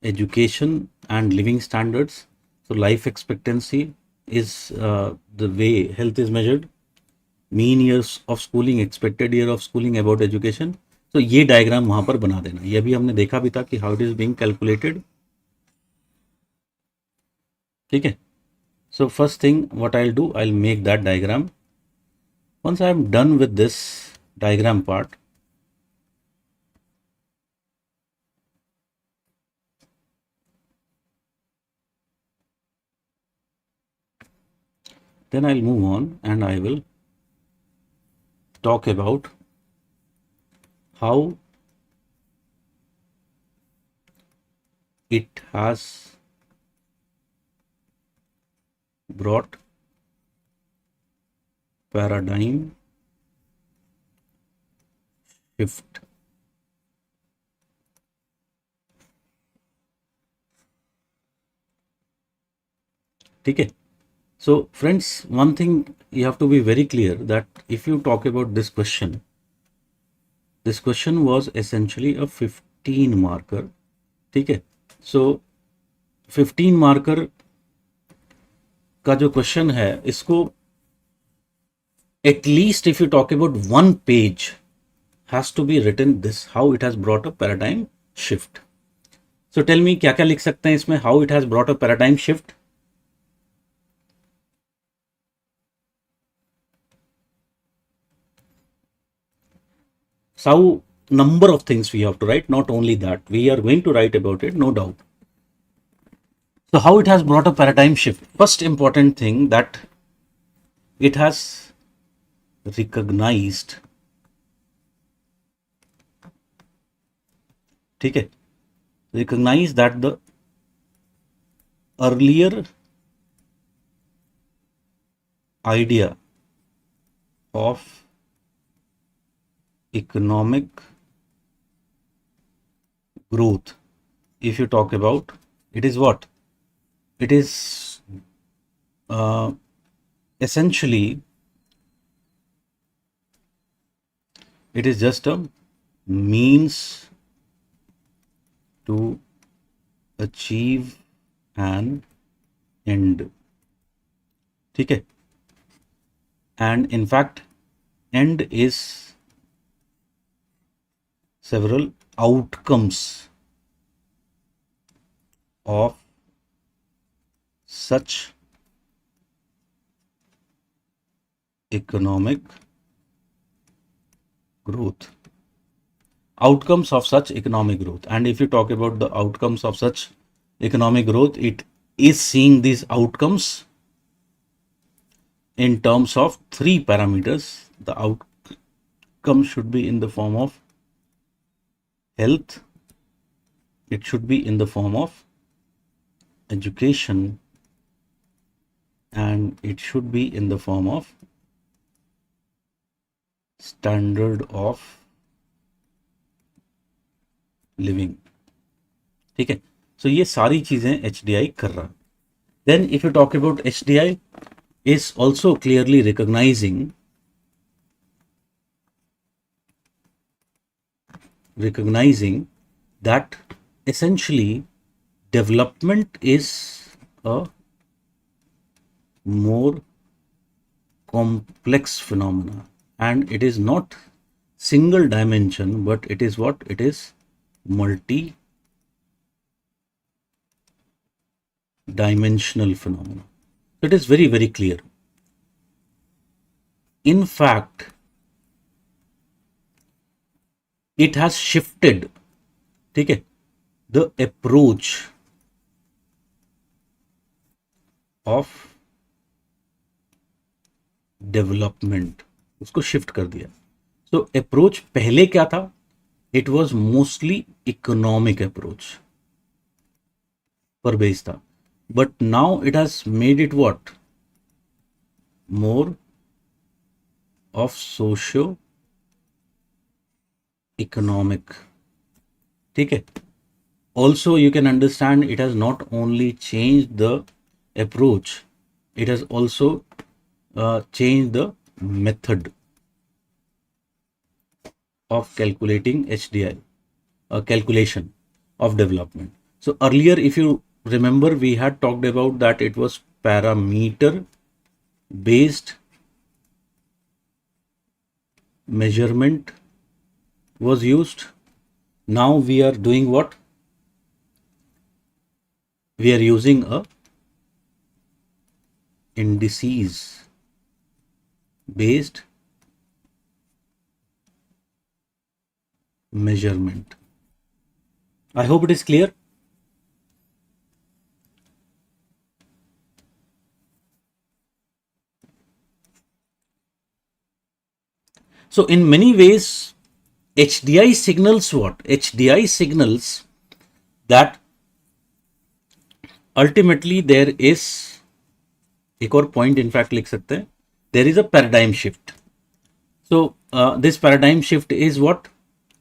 education and living standards. So life expectancy is the way health is measured. Mean years of schooling, expected year of schooling, about education. So ये diagram वहां पर बना देना. ये भी हमने देखा भी था कि how it is being calculated. ठीक है. So first thing what I'll do, I'll make that diagram. Once I'm done with this diagram part, then I'll move on and I will talk about how it has brought paradigm shift. ठीक है. So friends, one thing you have to be very clear that if you talk about this question was essentially a 15 marker. ठीक है. So 15 marker का जो question है, इसको at least if you talk about one page has to be written this, how it has brought a paradigm shift. So tell me क्या क्या लिख सकते हैं इसमें, how it has brought a paradigm shift. So number of things we have to write, not only that, we are going to write about it, no doubt. So how it has brought a paradigm shift. First important thing that it has recognized, ठीक है, recognize that the earlier idea of economic growth, if you talk about, it is what? It is essentially, it is just a means to achieve an end. ठीक है. And in fact, end is several outcomes of such economic growth. Outcomes of such economic growth. And if you talk about the outcomes of such economic growth, it is seeing these outcomes in terms of three parameters. The outcome should be in the form of health, it should be in the form of education, and it should be in the form of standard of लिविंग. ठीक है, सो ये सारी चीजें HDI कर रहा. Then if you talk about HDI is also clearly recognizing that essentially development is a more complex phenomena, and it is not single dimension, but it is what? It is multi dimensional phenomena. It is very, very clear. In fact, it has shifted, ठीक है, the approach of development, उसको shift कर दिया. So approach पहले क्या था? It was mostly economic approach पर based था, but now it has made it what? More of socio economic. ठीक है. Also you can understand it has not only changed the approach, it has also changed the method of calculating HDI, calculation of development. So earlier, if you remember, we had talked about that it was parameter based measurement was used. Now we are doing what? We are using a indices based measurement. I hope it is clear. So in many ways, HDI signals what? HDI signals that ultimately there is, एक और point in fact लिख सकते हैं, there is a paradigm shift. So this paradigm shift is what?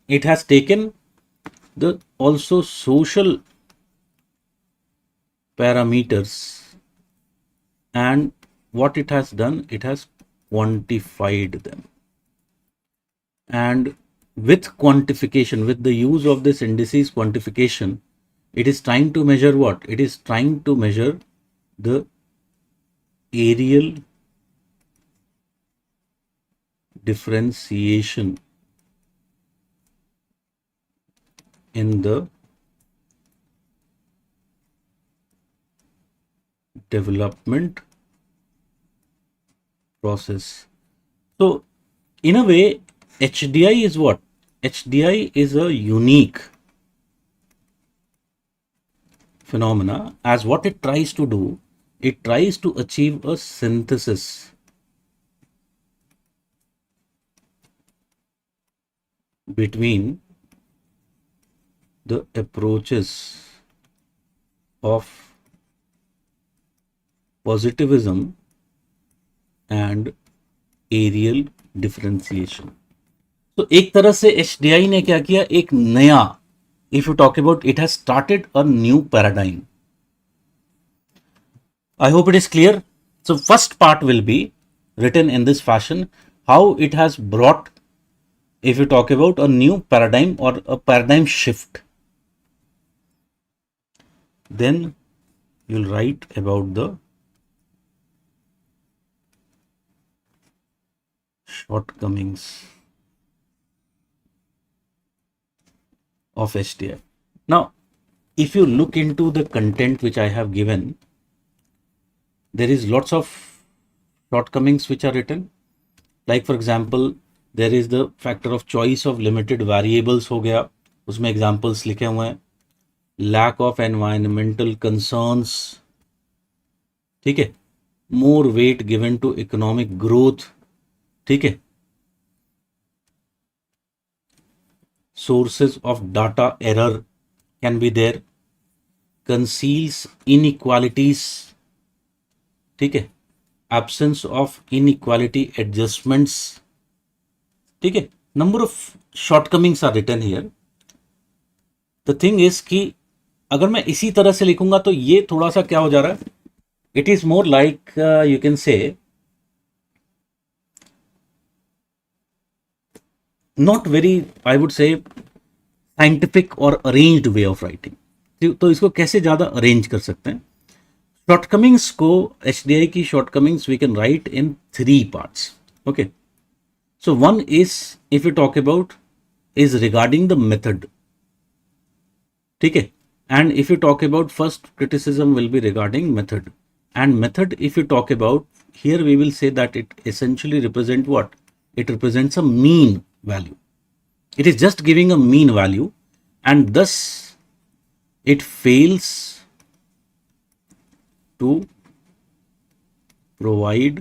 It has taken the also social parameters, and what it has done, it has quantified them. And with quantification, with the use of this indices quantification, it is trying to measure what? It is trying to measure the areal differentiation in the development process. So in a way, HDI is what? HDI is a unique phenomena, as what it tries to do, it tries to achieve a synthesis between the approaches of positivism and areal differentiation. तो एक तरह से HDI ने क्या किया? एक नया, if you talk about, it has started a new paradigm. I hope it is clear. So first part will be written in this fashion, how it has brought, if you talk about, a new paradigm or a paradigm shift. Then you'll write about the shortcomings of HDI. Now, if you look into the content which I have given, there is lots of shortcomings which are written. Like for example, there is the factor of choice of limited variables हो गया, उसमें examples लिखे हुए हैं. Lack of environmental concerns, ठीक है. More weight given to economic growth, ठीक है. Sources of data error can be there. Conceals inequalities, ठीक है. absence of inequality adjustments. ठीक है, number of shortcomings are written here. The thing is कि अगर मैं इसी तरह से लिखूंगा तो ये थोड़ा सा क्या हो जा रहा है, it is more like you can say not very, I would say, scientific or arranged way of writing. तो इसको कैसे ज़्यादा अरेंज कर सकते हैं? शॉर्टकमिंग्स को, HDI की shortcomings we can write in 3 parts. Okay, so one is, if you talk about, is regarding the method. ठीक है, and if you talk about, first criticism will be regarding method. And method, if you talk about, here we will say that it essentially represent what? It represents a mean value. It is just giving a mean value, and thus it fails to provide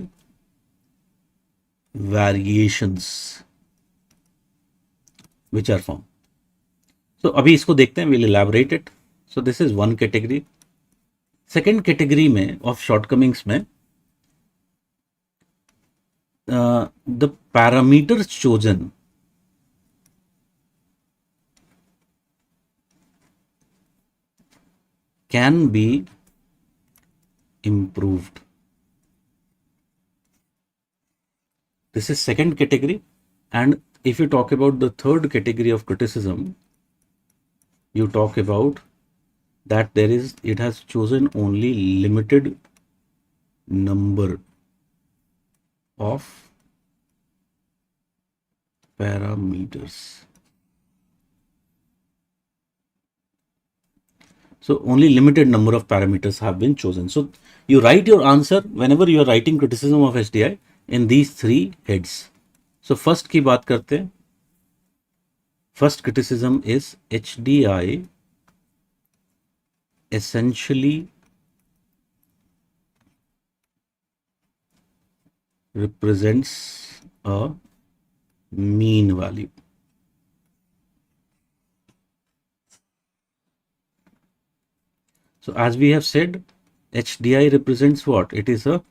variations which are found. So अभी इसको देखते हैं, we'll elaborate it. So this is one category. Second category में of shortcomings में the parameters chosen can be improved. This is second category. And if you talk about the third category of criticism, you talk about that it has chosen only limited number of parameters. So only limited number of parameters have been chosen. So you write your answer whenever you are writing criticism of HDI in these 3 heads. So first की बात करते हैं. First criticism is HDI essentially represents a mean value. So as we have said, HDI represents what? It is a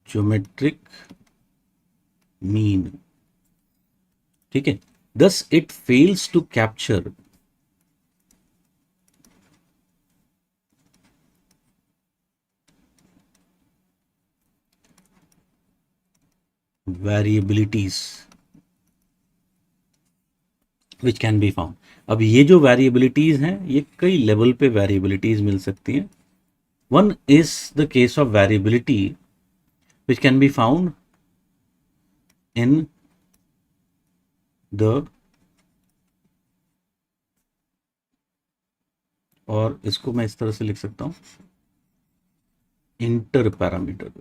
geometric mean. ठीक है, thus it fails to capture variabilities which can be found. अब ये जो variabilities हैं, ये कई level पे variabilities मिल सकती हैं. One is the case of variability which can be found in the, और इसको मैं इस तरह से लिख सकता हूं, inter parameter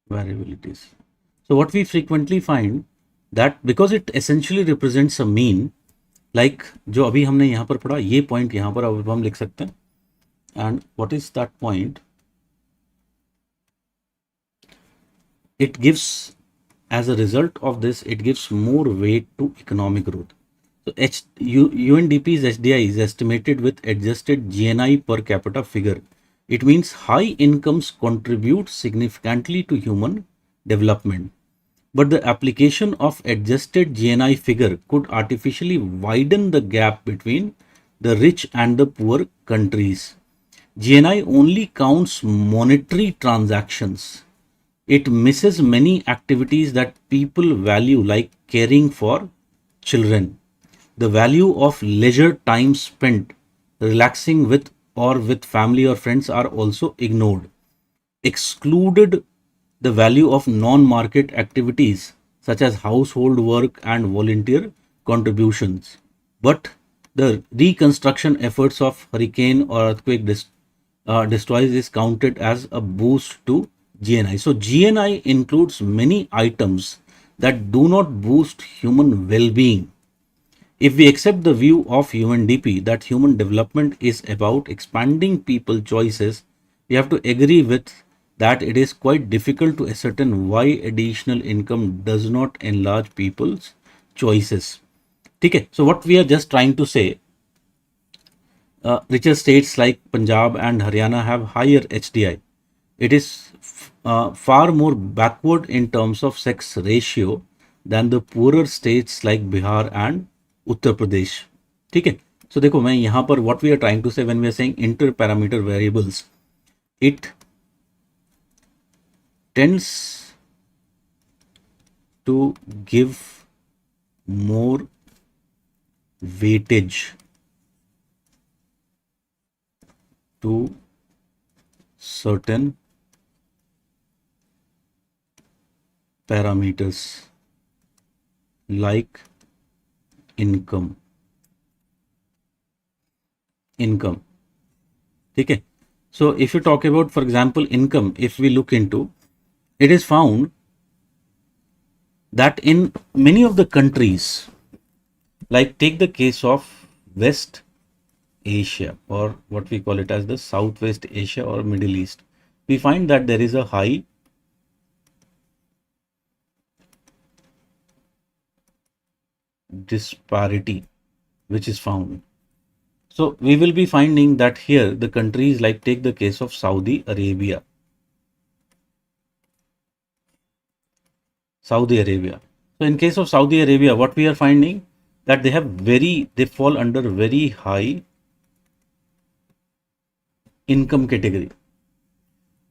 variabilities. So what we frequently find that because it essentially represents a mean, like जो अभी हमने यहाँ पर पढ़ा, ये पॉइंट यहाँ पर अब हम लिख सकते हैं. And what is that point? It gives, as a result of this, it gives more weight to economic growth. So UNDP's HDI is estimated with adjusted GNI per capita figure. It means high incomes contribute significantly to human development. But the application of adjusted GNI figure could artificially widen the gap between the rich and the poor countries. GNI only counts monetary transactions. It misses many activities that people value, like caring for children. The value of leisure time spent relaxing with or with family or friends are also ignored. Excluded the value of non-market activities such as household work and volunteer contributions. But the reconstruction efforts of hurricane or earthquake destroys is counted as a boost to GNI. So GNI includes many items that do not boost human well-being. If we accept the view of UNDP that human development is about expanding people choices, we have to agree with that it is quite difficult to ascertain why additional income does not enlarge people's choices. Okay, so what we are just trying to say, richer states like Punjab and Haryana have higher HDI. It is far more backward in terms of sex ratio than the poorer states like Bihar and Uttar Pradesh. ठीक है, so देखो मैं यहाँ पर what we are trying to say when we are saying inter-parameter variables, it tends to give more weightage to certain parameters like income. ठीक है, so if you talk about, for example, income, if we look into, it is found that in many of the countries, like take the case of West Asia, or what we call it as the Southwest Asia or Middle East, we find that there is a high disparity which is found. So we will be finding that here the countries, like take the case of Saudi Arabia. So in case of Saudi Arabia, what we are finding that they fall under very high income category.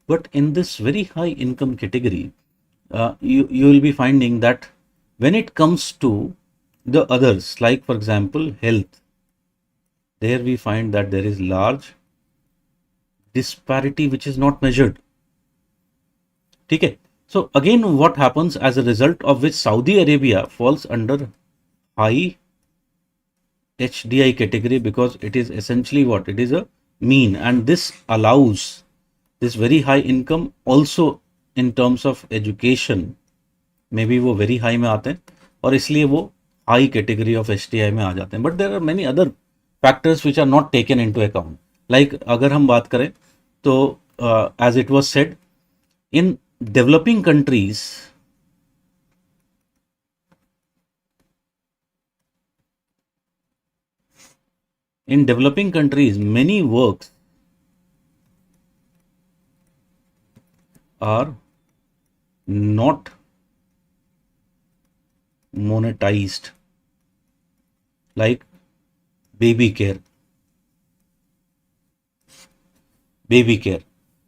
But in this very high income category, you will be finding that when it comes to the others, like for example health, there we find that there is large disparity which is not measured. Okay, so again what happens, as a result of which Saudi Arabia falls under high HDI category, because it is essentially what? It is a mean, and this allows this very high income also in terms of education, maybe वो very high में आते हैं और इसलिए वो high category of HDI में आ जाते हैं. But there are many other factors which are not taken into account. Like अगर हम बात करें तो as it was said, in developing countries, many works are not monetized, like baby care.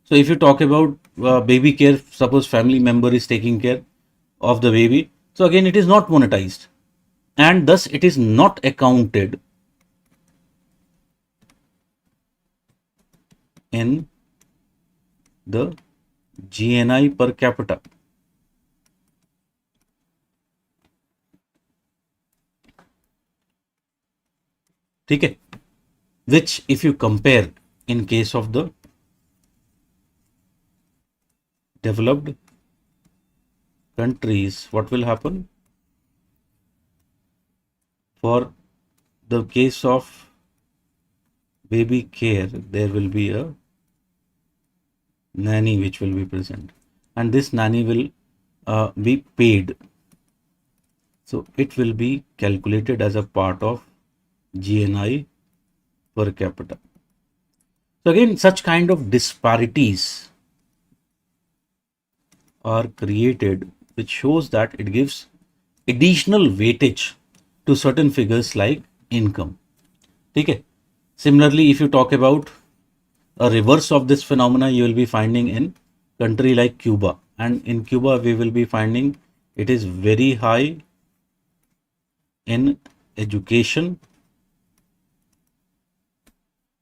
So if you talk about baby care, suppose family member is taking care of the baby, so again it is not monetized, and thus it is not accounted in the GNI per capita. ठीक है, which if you compare in case of the developed countries, what will happen? For the case of baby care, there will be a nanny which will be present, and this nanny will be paid. So it will be calculated as a part of GNI per capita. So again, such kind of disparities are created, which shows that it gives additional weightage to certain figures like income. Okay. Similarly, if you talk about a reverse of this phenomena, you will be finding in country like Cuba, and in Cuba we will be finding it is very high in education.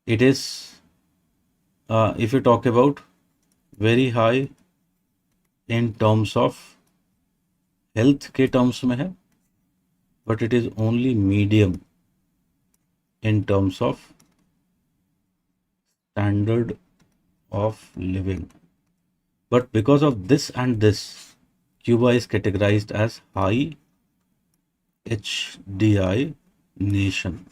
It is if you talk about very high in terms of health के terms में है, but it is only medium in terms of standard of living. But because of this and this, Cuba is categorized as high HDI nation.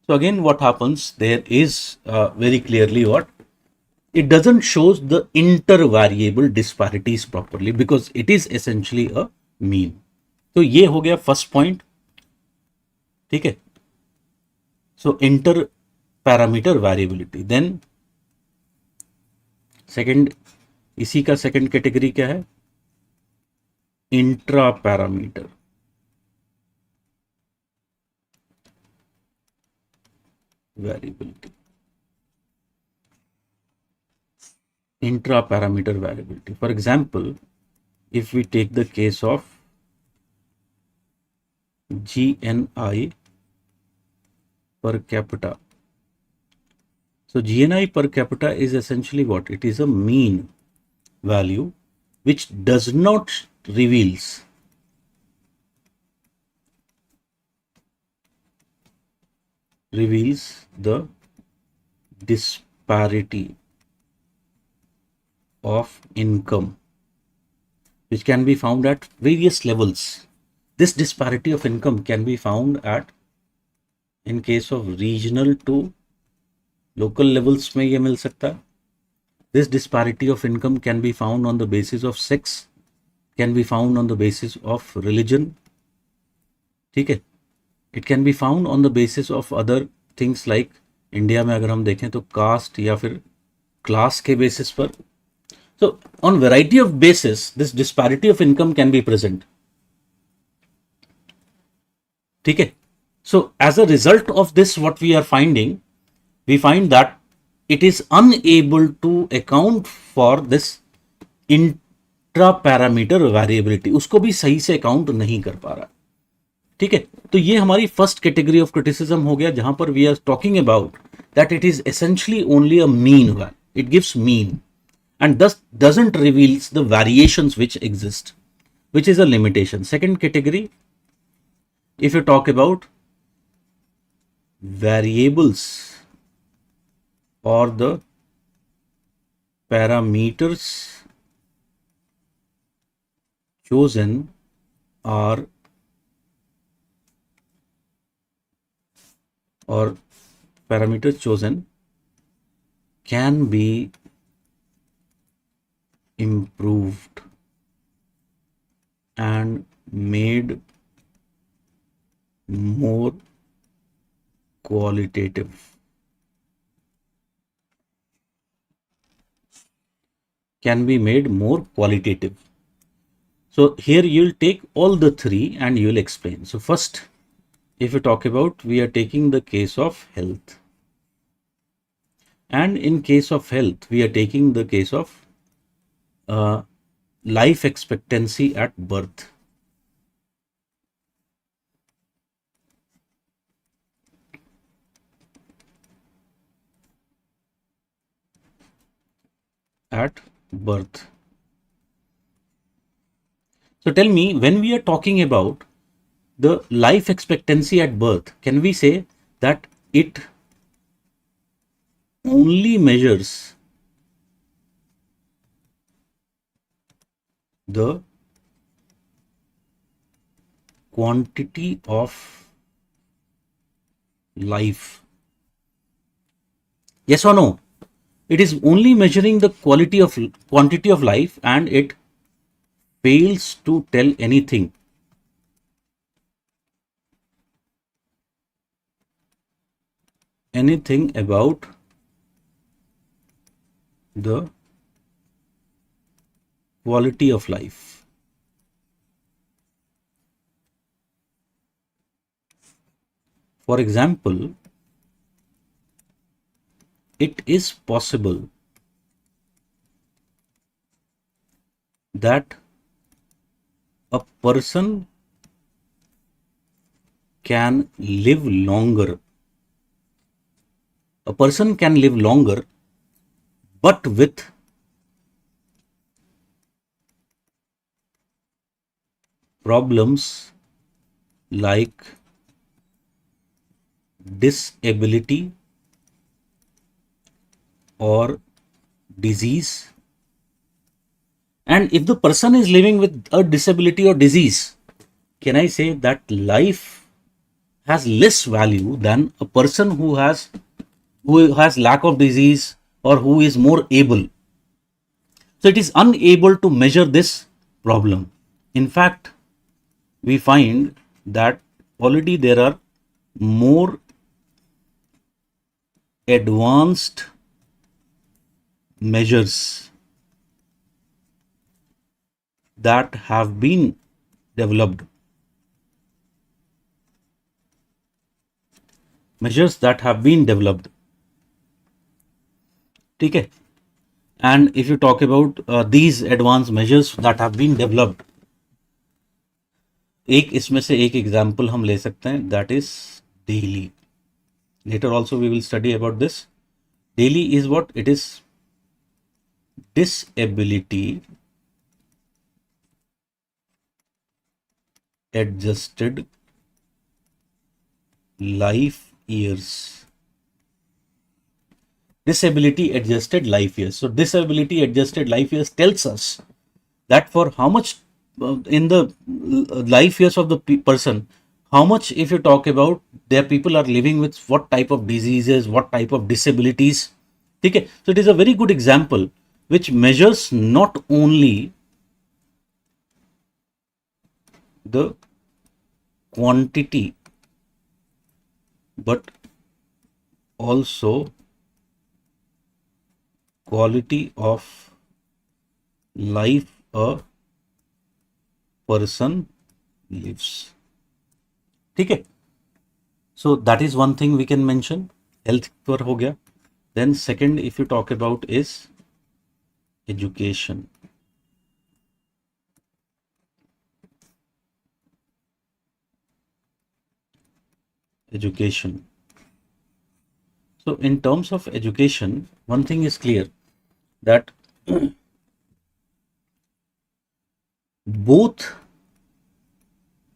So again, what happens there is very clearly what it doesn't shows the intervariable disparities properly because it is essentially a mean. तो ये हो गया first point, ठीक है. So inter parameter variability. Then second, इसी का second category क्या है, intra parameter variability. Intra-parameter variability. For example, if we take the case of GNI per capita. So GNI per capita is essentially what? It is a mean value which does not reveals the disparity of income which can be found at various levels. This disparity of income can be found at, in case of regional to local levels में ये मिल सकता है. This disparity of income can be found on the basis of sex, can be found on the basis of religion, ठीक है. It can be found on the basis of other things like India में अगर हम देखें तो cast या फिर class के बेसिस पर. So on variety of basis, this disparity of income can be present. ठीक है. So as a result of this, what we are finding, we find that it is unable to account for this intra-parameter variability. उसको भी सही से account नहीं कर पा रहा. ठीक है. तो ये हमारी फर्स्ट कैटेगरी ऑफ क्रिटिसिज्म हो गया जहां पर we are talking about that it is essentially only a mean value. It gives mean and thus doesn't reveals the variations which exist, which is a limitation. Second category, if you talk about variables or the parameters chosen are or parameters chosen can be improved and made more qualitative. Can be made more qualitative. So here you'll take all the three and you'll explain. So first, if you talk about, we are taking the case of health, and in case of health we are taking the case of life expectancy at birth. At birth. So tell me, when we are talking about the life expectancy at birth, can we say that it only measures the quantity of life? Yes or no? It is only measuring the quantity of life, and it fails to tell anything about the quality of life. For example, it is possible that a person can live longer. A person can live longer, but with problems like disability or disease. And if the person is living with a disability or disease, can I say that life has less value than a person who has lack of disease, or who is more able. So it is unable to measure this problem. In fact, we find that already there are more advanced measures that have been developed. Measures that have been developed. Okay. And if you talk about these advanced measures that have been developed, एक इसमें से एक example हम ले सकते हैं, that is daily. Later also we will study about this. Daily is what? It is disability adjusted life years. Disability adjusted life years. So disability adjusted life years tells us that for how much in the life years of the person, how much, if you talk about, their people are living with what type of diseases, what type of disabilities. Okay, so it is a very good example which measures not only the quantity but also quality of life a person lives. Okay, so that is one thing we can mention. Health पर हो गया. Then second, if you talk about, is education. Education. So in terms of education, one thing is clear, that both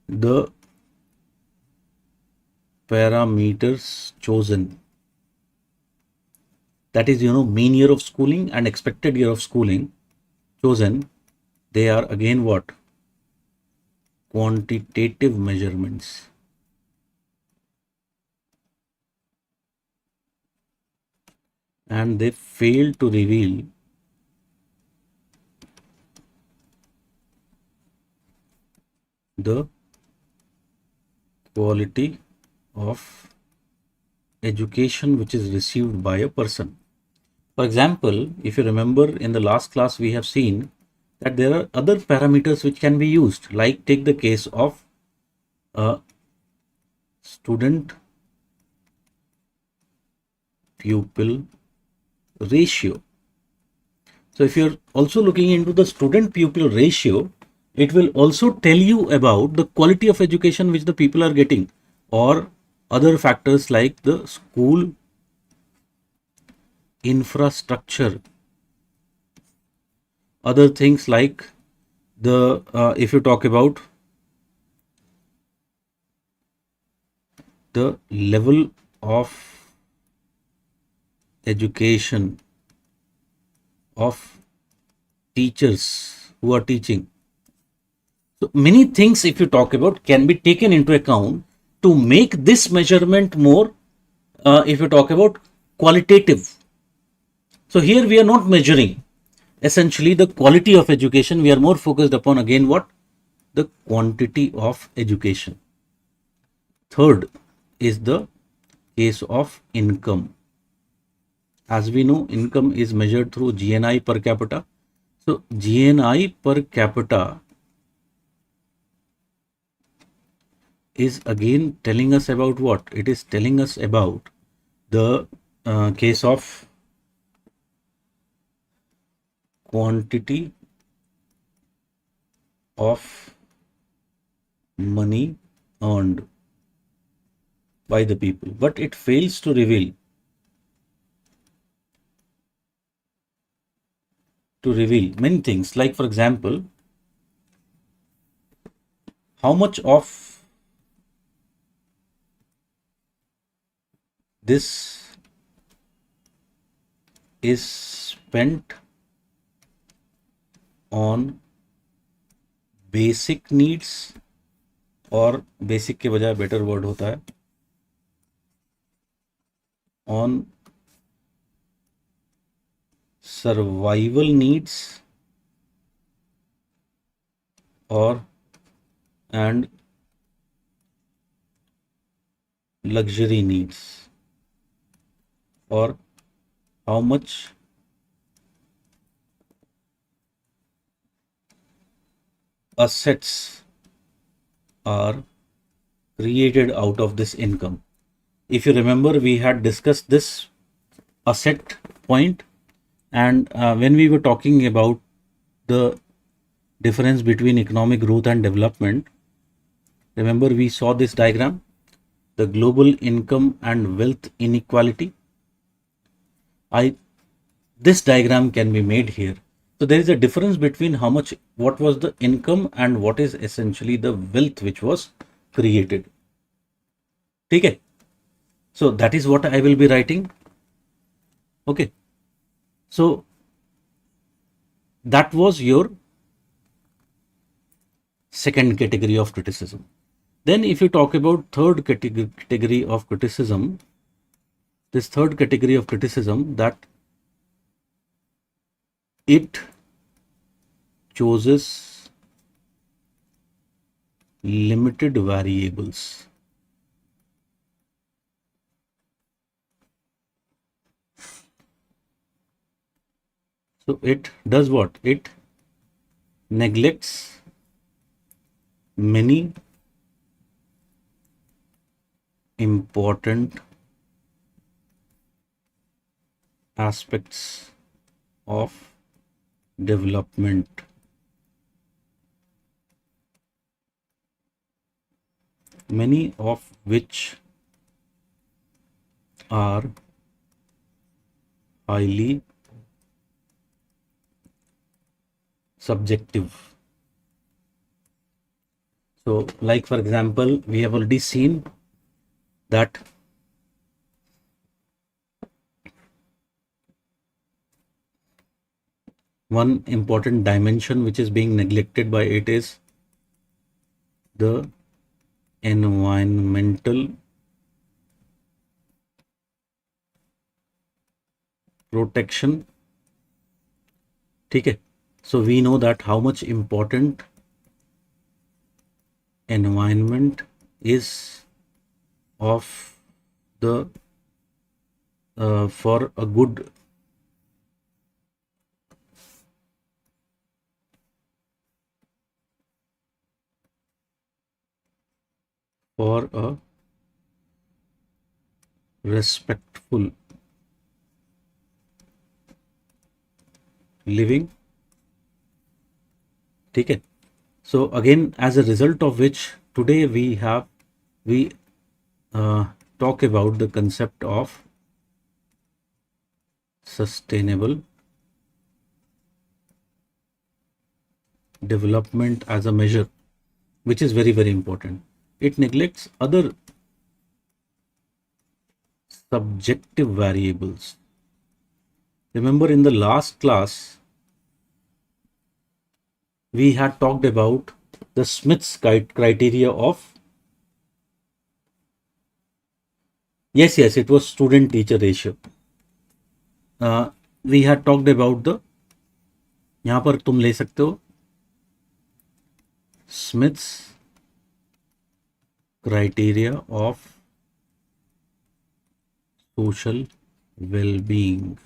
the parameters chosen, that is, mean year of schooling and expected year of schooling chosen, they are again what? Quantitative measurements. And they fail to reveal the quality of education which is received by a person. For example, if you remember, in the last class we have seen that there are other parameters which can be used, like take the case of a student pupil ratio. So if you're also looking into the student pupil ratio, it will also tell you about the quality of education which the people are getting, or other factors like the school infrastructure, other things like the if you talk about the level of education of teachers who are teaching. So many things, if you talk about, can be taken into account to make this measurement more, if you talk about, qualitative. So here we are not measuring essentially the quality of education, we are more focused upon, again, what? The quantity of education. Third is the case of income. As we know, income is measured through GNI per capita. So GNI per capita is again telling us about what? It is telling us about the case of quantity of money earned by the people, but it fails to reveal many things, like, for example, how much of this is spent on basic needs, और basic के बजाय better word होता है on survival needs or and luxury needs, or how much assets are created out of this income. If you remember, we had discussed this asset point, and when we were talking about the difference between economic growth and development, remember we saw this diagram, the global income and wealth inequality. This diagram can be made here. So there is a difference between what was the income and what is essentially the wealth which was created. Okay. So that is what I will be writing. Okay. So that was your second category of criticism. Then if you talk about third category of criticism, this third category of criticism, that it chooses limited variables. So it does what? It neglects many important aspects of development, many of which are highly subjective. So, like for example, we have already seen that one important dimension which is being neglected by it is the environmental protection. Okay. So we know that how much important environment is of the for a good for a respectful living. Okay. So again, as a result of which today we talk about the concept of sustainable development as a measure, which is very, very important. It neglects other subjective variables. Remember, in the last class, we had talked about the Smith's criteria of, yes, it was student teacher ratio. We had talked about the, यहाँ पर तुम ले सकते हो Smith's criteria of social well-being.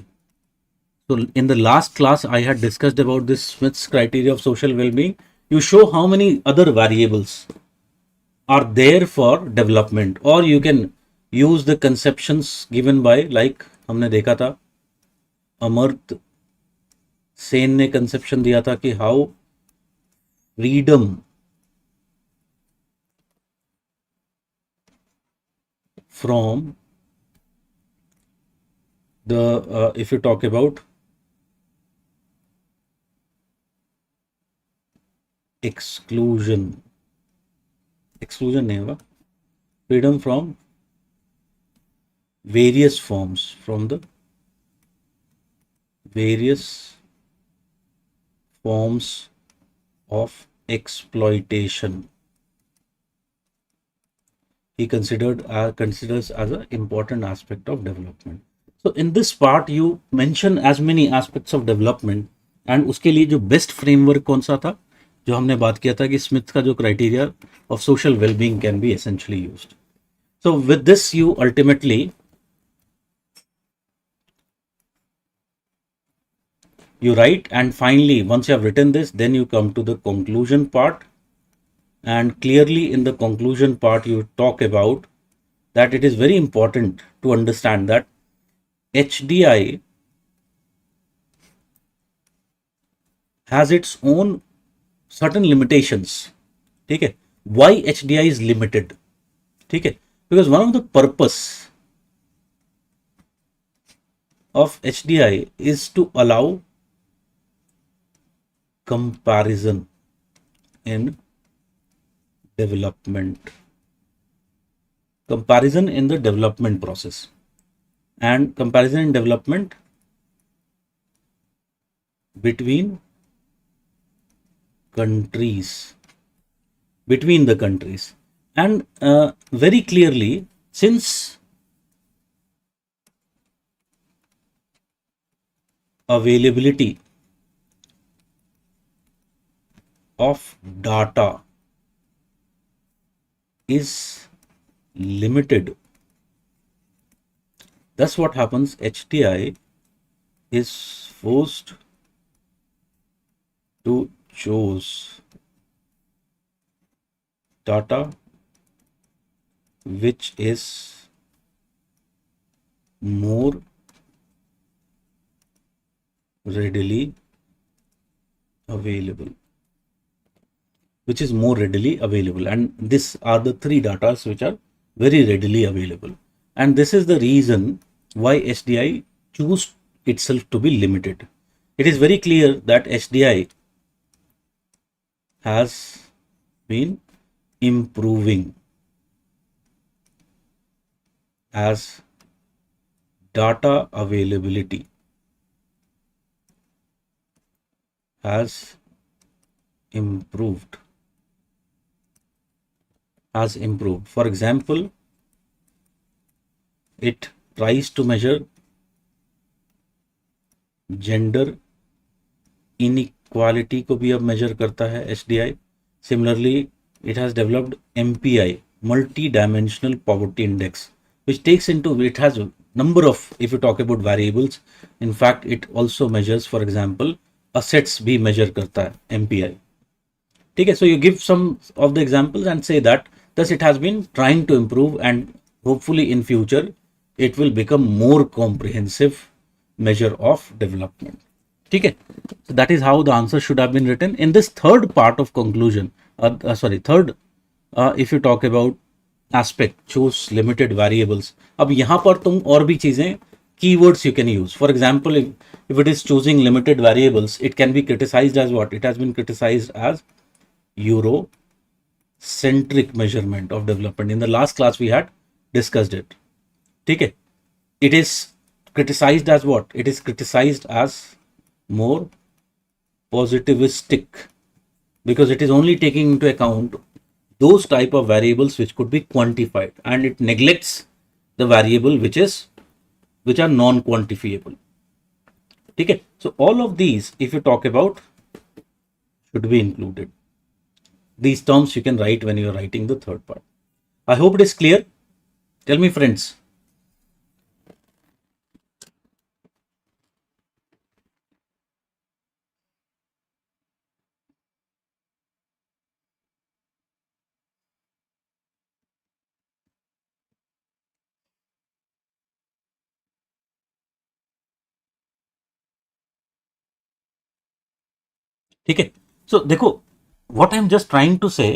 So in the last class, I had discussed about this Smith's criteria of social well-being. You show how many other variables are there for development, or you can use the conceptions given by, like हमने देखा था अमर्त्य सेन ने conception दिया था कि how freedom from the if you talk about exclusion नहीं होगा, freedom from various forms, from the various forms of exploitation. He considers as an important aspect of development. So in this part you mention as many aspects of development, and उसके लिए जो best framework कौन सा था, जो हमने बात किया था कि स्मिथ का जो criteria of social wellbeing can be essentially used. So with this you ultimately you write, and finally once you have written this, then you come to the conclusion part, and clearly in the conclusion part you talk about that it is very important to understand that HDI has its own certain limitations. ठीक है, why HDI is limited? ठीक है, because one of the purpose of HDI is to allow comparison in development, comparison in the development process, and comparison in development between countries, between the countries. And very clearly, since availability of data is limited, thus what happens, HDI is forced to choose data which is more readily available, which is more readily available, and these are the three data which are very readily available, and this is the reason why HDI choose itself to be limited. It is very clear that HDI has been improving as data availability has improved. For example, it tries to measure gender inequality को भी अब measure करता है HDI. Similarly, it has developed MPI, multi-dimensional poverty index, which takes into, it has a number of, if you talk about variables, in fact it also measures, for example, assets भी measure करता है MPI. ठीक है, so you give some of the examples and say that thus it has been trying to improve, and hopefully in future it will become more comprehensive measure of development. ठीक है, so that is how the answer should have been written. In this third part of conclusion, if you talk about aspect, choose limited variables, अब यहाँ पर तुम और भी चीजें, keywords you can use. For example, if it is choosing limited variables, it can be criticized as what? It has been criticized as Euro-centric measurement of development. In the last class we had discussed it. ठीक है, it is criticized as what? It is criticized as more positivistic, because it is only taking into account those type of variables which could be quantified, and it neglects the variable which are non-quantifiable. Okay, so all of these, if you talk about, should be included. These terms you can write when you are writing the third part. I hope it is clear. Tell me, friends. ठीक है, सो देखो, what I am just trying to say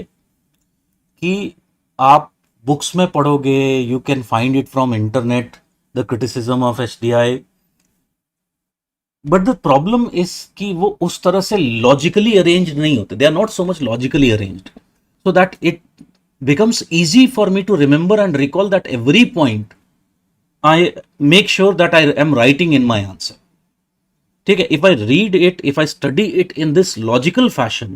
कि आप books में पढ़ोगे, you can find it from internet, the criticism of HDI, but the problem is कि वो उस तरह से लॉजिकली अरेंज नहीं होते. They are not so much logically arranged, so that it becomes easy for me to remember and recall that every point I make sure that I am writing in my answer. ठीक है, if I read it, if I study it in this logical fashion,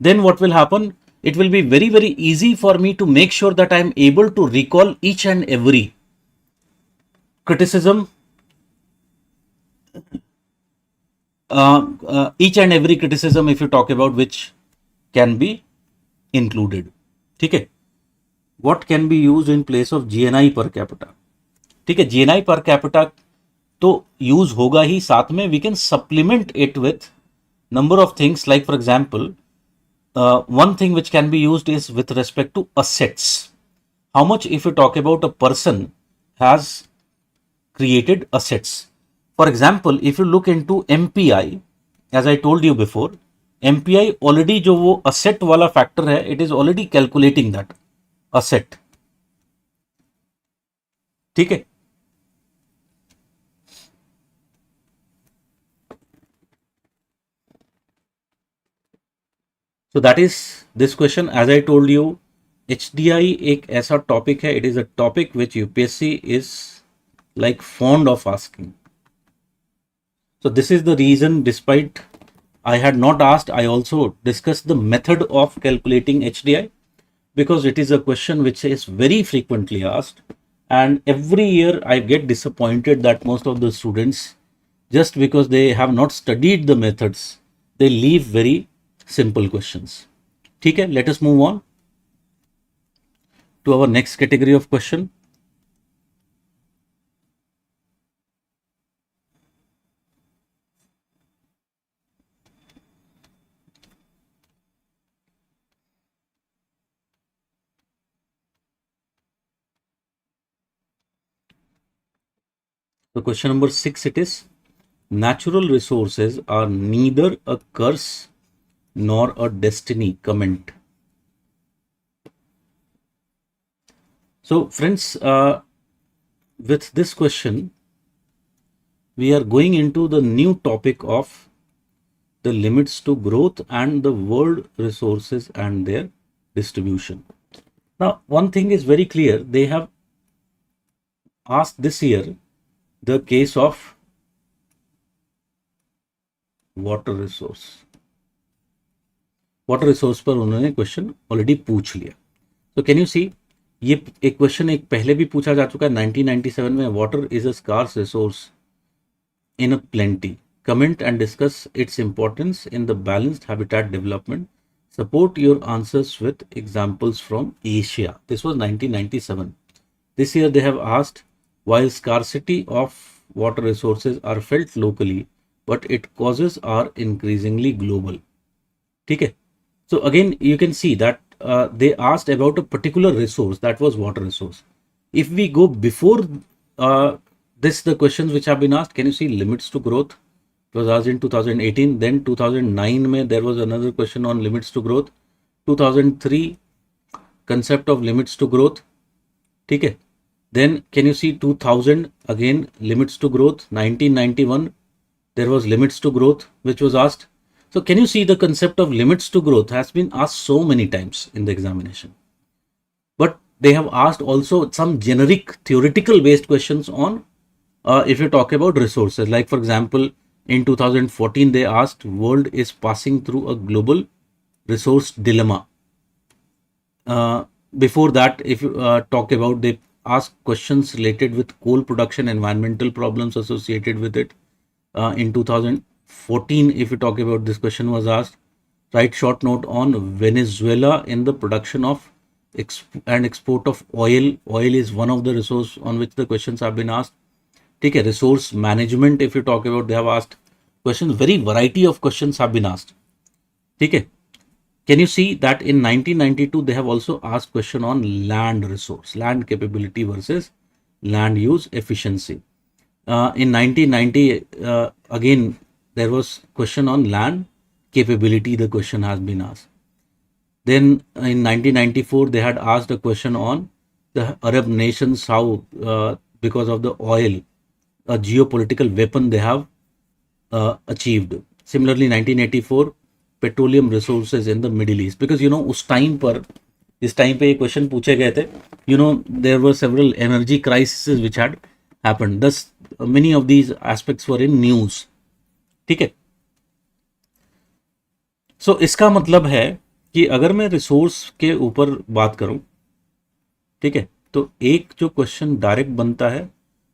then what will happen? It will be very, very easy for me to make sure that I am able to recall each and every criticism each and every criticism if you talk about which can be included. ठीक है, what can be used in place of GNI per capita. ठीक है, GNI per capita तो use होगा ही, साथ में we can supplement it with number of things, like for example, one thing which can be used is with respect to assets. How much, if you talk about a person has created assets. For example, if you look into MPI, as I told you before, MPI already जो वो asset वाला factor है, it is already calculating that asset. ठीक है, so that is this question. As I told you, HDI एक ऐसा topic है, it is a topic which UPSC is like fond of asking. So this is the reason, despite I had not asked, I also discussed the method of calculating HDI, because it is a question which is very frequently asked, and every year I get disappointed that most of the students, just because they have not studied the methods, they leave very simple questions. Okay, let us move on to our next category of question. So question number 6 it is, natural resources are neither a curse nor a destiny. Comment. So friends, with this question, we are going into the new topic of the limits to growth and the world resources and their distribution. Now, one thing is very clear. They have asked this year the case of water resource. Water resource पर उन्होंने question already पूछ लिया. तो can you see, ये एक question एक पहले भी पूछा जा चुका है 1997 में. Water is a scarce resource in a plenty. Comment and discuss its importance in the balanced habitat development. Support your answers with examples from Asia. This was 1997. This year they have asked, while scarcity of water resources are felt locally, but its causes are increasingly global. ठीक है. So again, you can see that they asked about a particular resource, that was water resource. If we go before this, the questions which have been asked, can you see limits to growth? It was asked in 2018. Then 2009 mein there was another question on limits to growth. 2003 concept of limits to growth. ठीक है. Then can you see 2000 again limits to growth. 1991 there was limits to growth which was asked. So can you see the concept of limits to growth has been asked so many times in the examination. But they have asked also some generic theoretical based questions on if you talk about resources. Like for example, in 2014 they asked, world is passing through a global resource dilemma. Before that, if you talk about, they ask questions related with coal production, environmental problems associated with it. In 2014, if you talk about, this question was asked, write short note on Venezuela in the production of and export of oil. Oil is one of the resource on which the questions have been asked. ठीक है. Resource management, if you talk about, they have asked questions, very variety of questions have been asked. ठीक है. Can you see that in 1992 they have also asked question on land resource, land capability versus land use efficiency. In 1990 again there was question on land capability, the question has been asked. Then in 1994 they had asked a question on the Arab nations, how because of the oil, a geopolitical weapon they have achieved. Similarly 1984 petroleum resources in the Middle East, because you know उस time पर, इस time पे ये question पूछे गए थे. You know there were several energy crisis which had happened. Thus many of these aspects were in news. ठीक है. सो इसका मतलब है कि अगर मैं रिसोर्स के ऊपर बात करूं, ठीक है, तो एक जो क्वेश्चन डायरेक्ट बनता है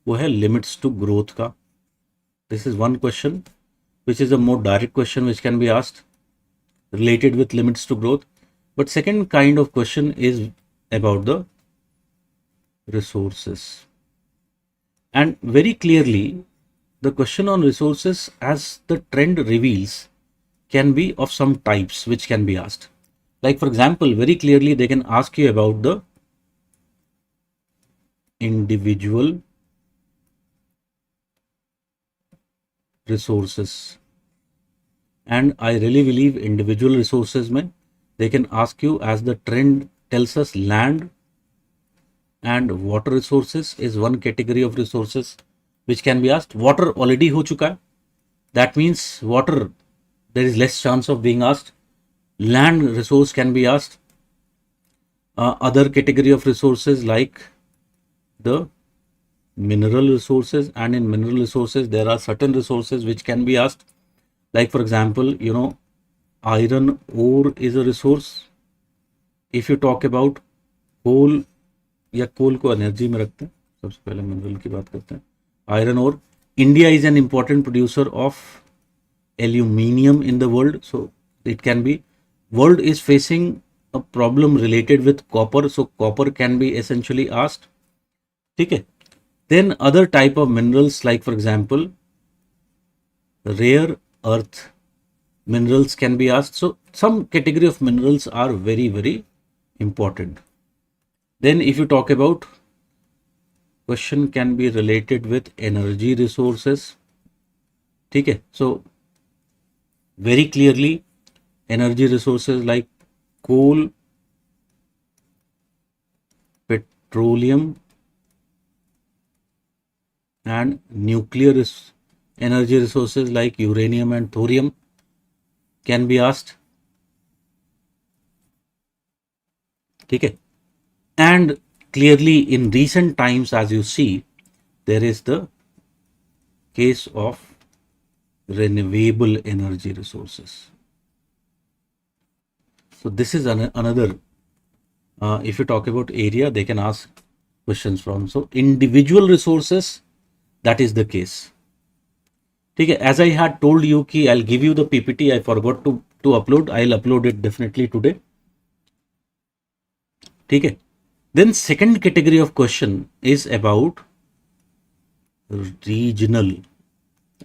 वो है लिमिट्स टू ग्रोथ का. This is one question. which is a more direct question which can be asked related with limits to growth. But second kind of question is about the resources. And very clearly, the question on resources, as the trend reveals, can be of some types which can be asked. Like, for example, very clearly they can ask you about the individual resources. And I really believe individual resources mein, they can ask you, as the trend tells us, land and water resources is one category of resources which can be asked. Water already ho chuka hai. That means water, there is less chance of being asked. Land resource can be asked. Other category of resources like the mineral resources, and in mineral resources there are certain resources which can be asked. Like, for example, iron ore is a resource. If you talk about coal, या कोल को energy में रखते हैं, सबसे पहले mineral की बात करते हैं. Iron ore, India is an important producer of aluminium in the world, so it can be. World is facing a problem related with copper, so copper can be essentially asked. ठीक है. Then other type of minerals, like for example rare earth minerals can be asked. So some category of minerals are very, very important. Then if you talk about, question can be related with energy resources. ठीक है. So very clearly energy resources like coal, petroleum and nuclear energy resources like uranium and thorium can be asked. ठीक है. And clearly in recent times, as you see, there is the case of renewable energy resources. So this is another, if you talk about area, they can ask questions from. So individual resources, that is the case. ठीक है. As I had told you कि I'll give you the PPT, I forgot to upload. I'll upload it definitely today. ठीक है. Then second category of question is about regional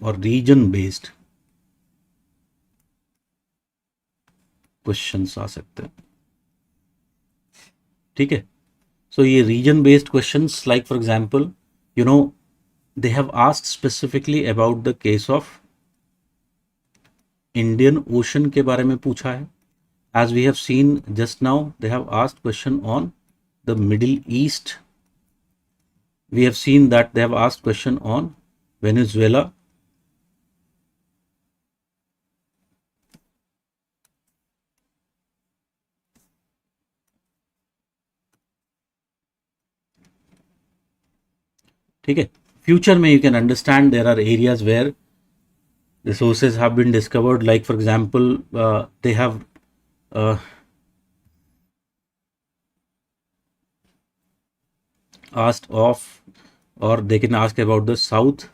or region based questions आ सकते हैं. ठीक है. So ये region based questions, like for example, they have asked specifically about the case of Indian Ocean के बारे में पूछा है. As we have seen just now, they have asked question on the Middle East. We have seen that they have asked question on Venezuela. ठीक है. Future में you can understand there are areas where resources have been discovered. Like for example, they have asked of, or they can ask about the South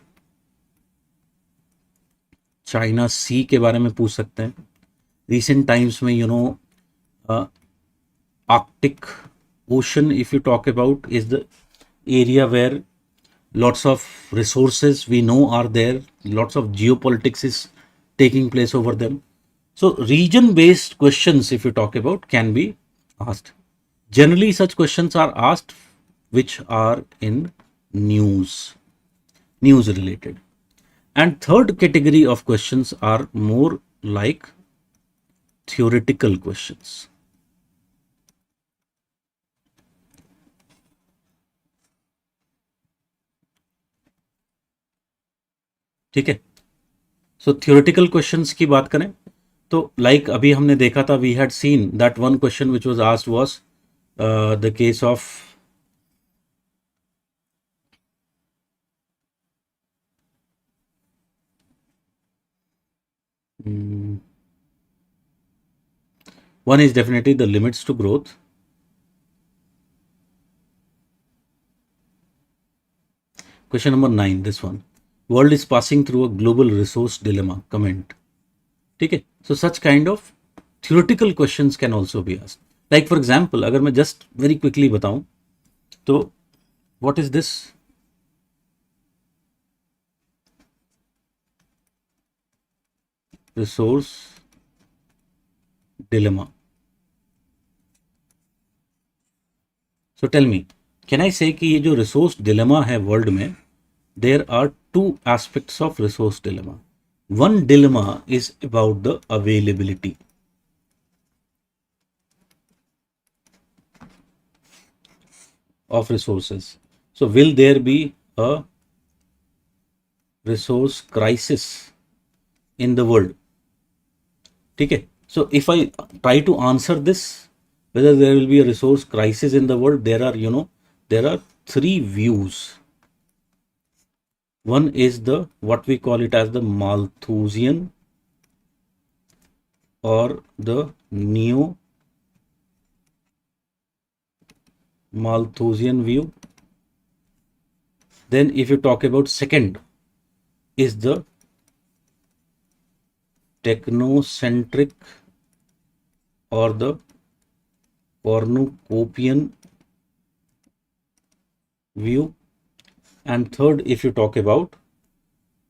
China Sea के बारे में पूछ सकते हैं. Recent times में Arctic Ocean, if you talk about, is the area where lots of resources we know are there, lots of geopolitics is taking place over them. So region based questions, if you talk about, can be asked. Generally such questions are asked which are in news related. And third category of questions are more like theoretical questions. ठीक है. सो theoretical questions की बात करें तो like अभी हमने देखा था, we had seen that one question which was asked was the case of one is definitely the limits to growth. Question number 9, this one. world is passing through a global resource dilemma, comment. ठीक है, so such kind of theoretical questions can also be asked. Like for example, अगर मैं just very quickly बताऊं तो what is this? Resource dilemma. So tell me, can I say कि ये जो resource dilemma है world में, there are two aspects of resource dilemma. One dilemma is about the availability. Of resources. So will there be a resource crisis in the world? ठीक है. So if I try to answer this, whether there will be a resource crisis in the world, there are three views. One is the what we call it as the Malthusian or the neo Malthusian view. Then if you talk about second is the technocentric or the cornucopian view, and third if you talk about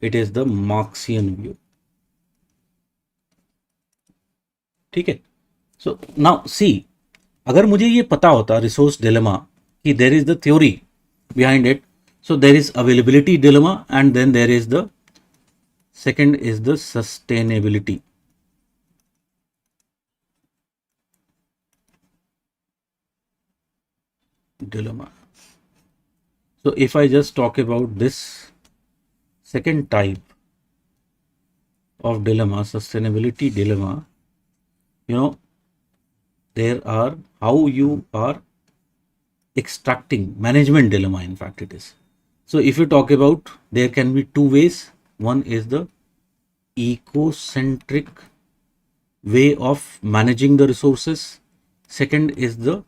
it is the Marxian view. ठीक है. So now see, अगर मुझे ये पता होता resource dilemma कि there is the theory behind it, so there is availability dilemma and then there is the second is the sustainability dilemma. So if I just talk about this second type of dilemma, sustainability dilemma, there are how you are extracting management dilemma, in fact it is. So if you talk about, there can be two ways. One is the ecocentric way of managing the resources. Second is the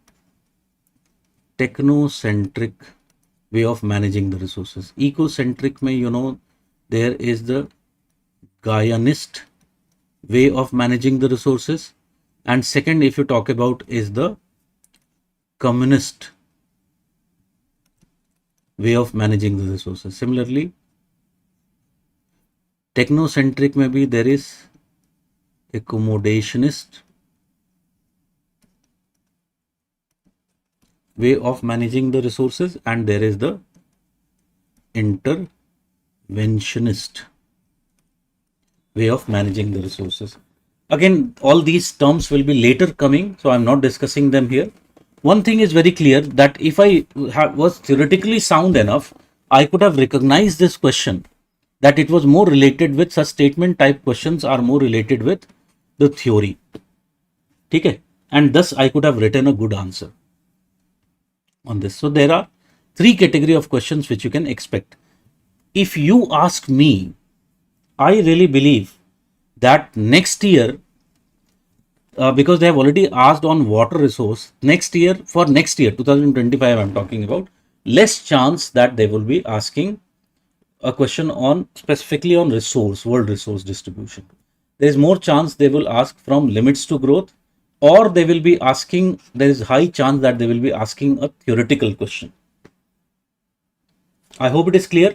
technocentric way of managing the resources. Ecocentric mein, there is the Gaianist way of managing the resources, and second if you talk about is the communist way of managing the resources. Similarly, technocentric maybe there is accommodationist way of managing the resources, and there is the interventionist way of managing the resources. Again, all these terms will be later coming, so I'm not discussing them here. One thing is very clear, that if I was theoretically sound enough, I could have recognized this question, that it was more related with such statement type questions are more related with the theory. Okay? And thus I could have written a good answer on this. So there are three category of questions which you can expect. If you ask me, I really believe that next year, because they have already asked on water resource, for next year 2025 I'm talking about, less chance that they will be asking a question on specifically on world resource distribution. There is more chance they will ask from limits to growth, or they will be asking, there is high chance that they will be asking a theoretical question. I hope it is clear.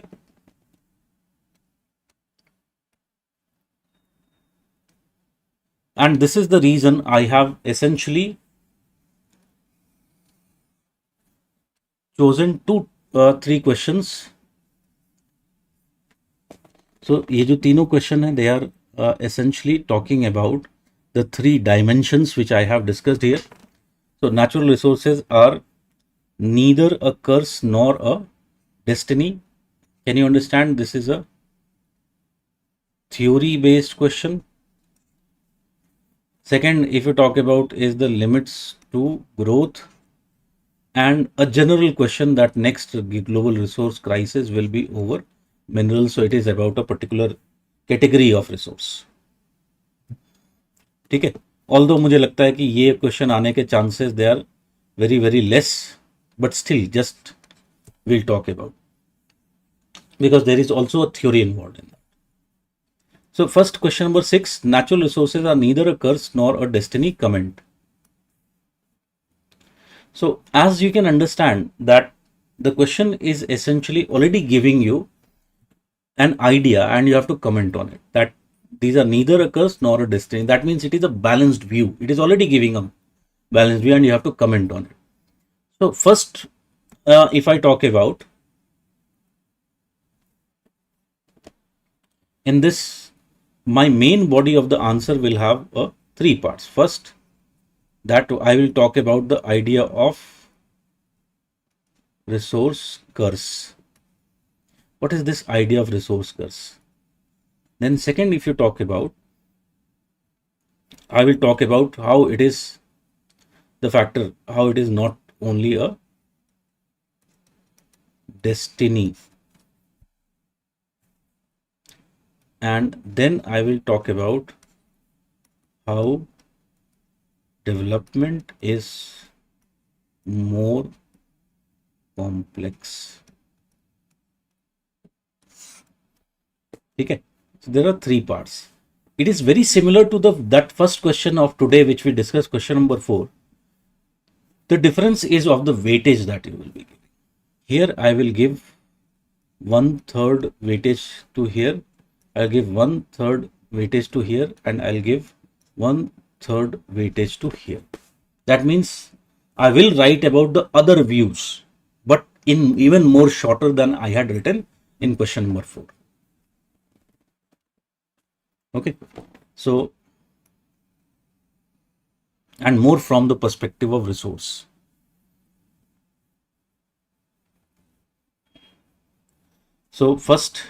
And this is the reason I have essentially chosen three questions. So ये जो तीनों question है, they are essentially talking about the three dimensions which I have discussed here. So natural resources are neither a curse nor a destiny. Can you understand? This is a theory based question. Second, if you talk about is the limits to growth, and a general question that next global resource crisis will be over minerals, so it is about a particular category of resource. ठीक है. Although मुझे लगता है कि ये question आने के chances they are very very less, but still just we'll talk about. because there is also a theory involved in that. So first, question number 6, natural resources are neither a curse nor a destiny. Comment. So as you can understand that the question is essentially already giving you an idea and you have to comment on it, that these are neither a curse nor a destiny. That means it is a balanced view. It is already giving a balanced view and you have to comment on it. So first, if I talk about in this, my main body of the answer will have three parts. First, that I will talk about the idea of resource curse. What is this idea of resource curse? Then second, if you talk about, I will talk about how it is the factor, how it is not only a destiny. And then I will talk about how development is more complex. Okay, so there are three parts. It is very similar to that first question of today, which we discussed, question number 4. The difference is of the weightage that you will be giving. Here I will give 1/3 weightage to here. I'll give 1/3 weightage to here, and I'll give 1/3 weightage to here. That means I will write about the other views, but in even more shorter than I had written in question number 4. Okay, so and more from the perspective of resource. So first,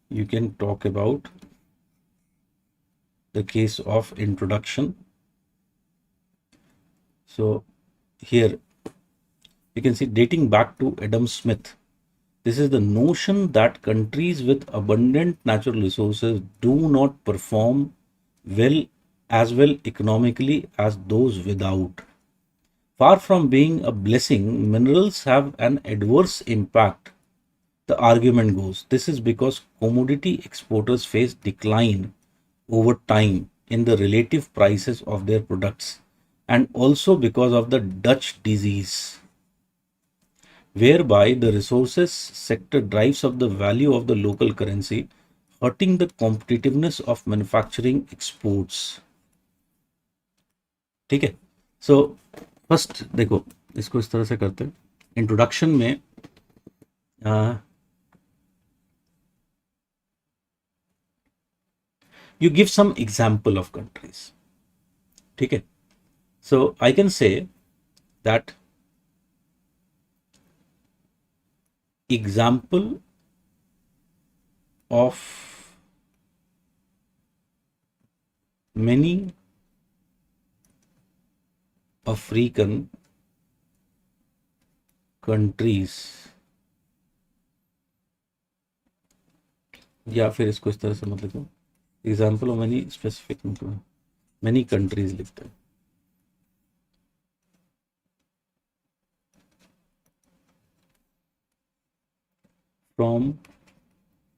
you can talk about the case of introduction. So here you can see, dating back to Adam Smith, this is the notion that countries with abundant natural resources do not perform as well economically as those without. Far from being a blessing, minerals have an adverse impact. The argument goes, this is because commodity exporters face decline over time in the relative prices of their products, and also because of the Dutch disease, whereby the resources sector drives up the value of the local currency, hurting the competitiveness of manufacturing exports. ठीक है. So first देखो, इसको इस तरह से करते हैं. Introduction में you give some example of countries. ठीक है. So I can say that example of many African countries, या फिर इसको इस तरह से मत लिखो, example of many specific, many countries लिखते हैं. From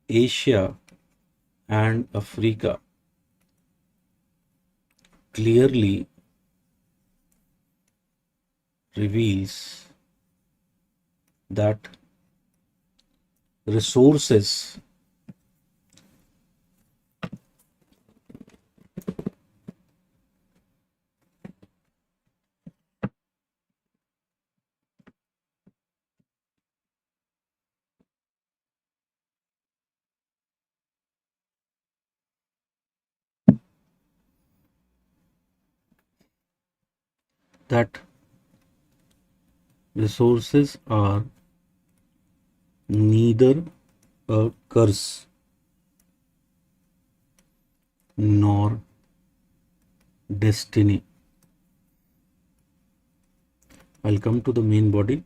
Asia and Africa clearly reveals that resources that resources are neither a curse nor destiny. I'll come to the main body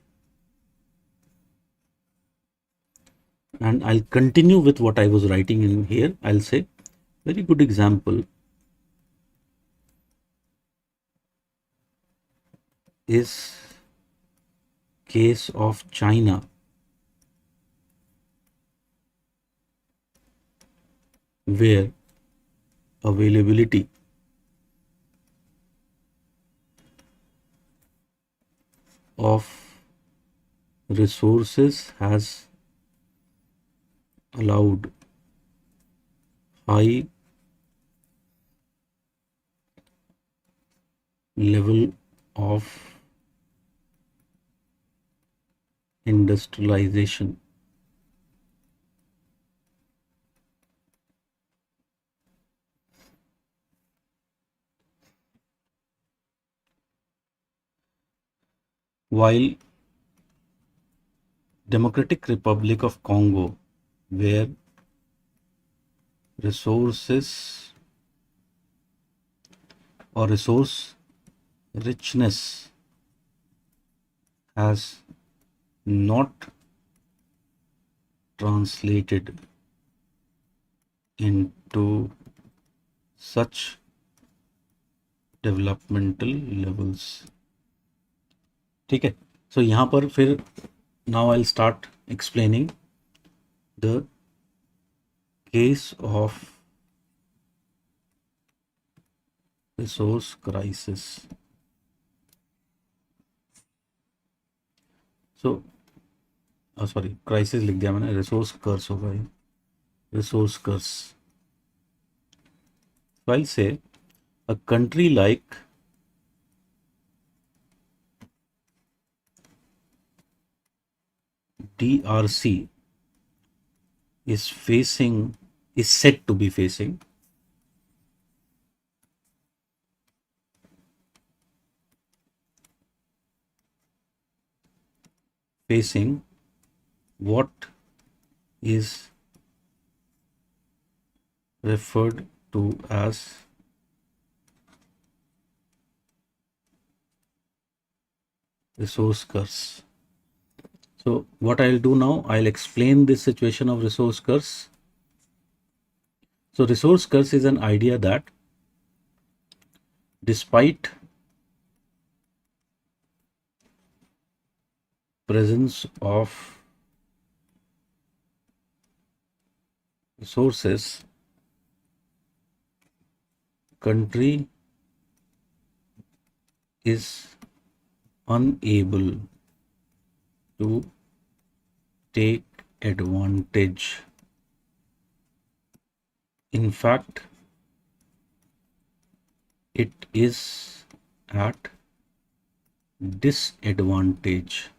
and I'll continue with what I was writing in here. I'll say, very good example is case of China where availability of resources has allowed high level of industrialization. While Democratic Republic of Congo, where resources or resource richness has not translated into such developmental levels. ठीक है, so यहाँ पर फिर now I'll start explaining the case of resource crisis. So sorry crisis लिख दिया मैंने, resource कर्स होगा ये, resource curse. So I'll say a country like DRC is said to be facing what is referred to as resource curse. So what I'll do now, I'll explain this situation of resource curse. So resource curse is an idea that despite presence of resources, country is unable to take advantage. In fact, it is at disadvantage.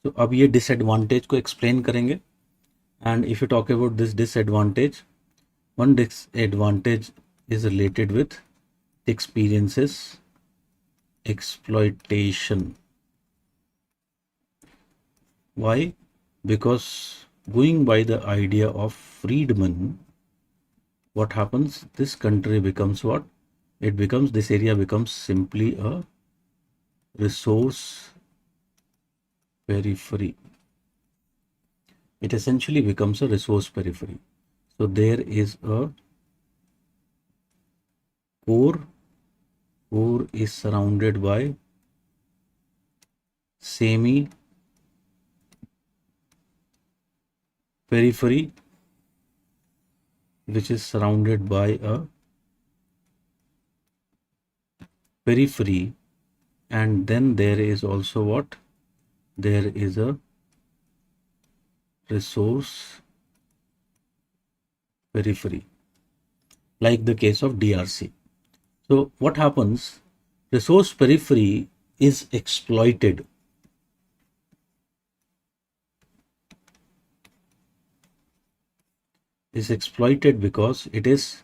तो अब ये disadvantage को explain करेंगे. And if you talk about this disadvantage, one disadvantage is related with experiences exploitation. Why? Because going by the idea of Friedman, what happens? This country becomes what? It becomes, this area becomes simply a resource periphery. It essentially becomes a resource periphery. So there is a core. Core is surrounded by semi periphery, which is surrounded by a periphery, and then there is also what? There is a resource periphery, like the case of DRC. So what happens? Resource periphery is exploited. Is exploited because it is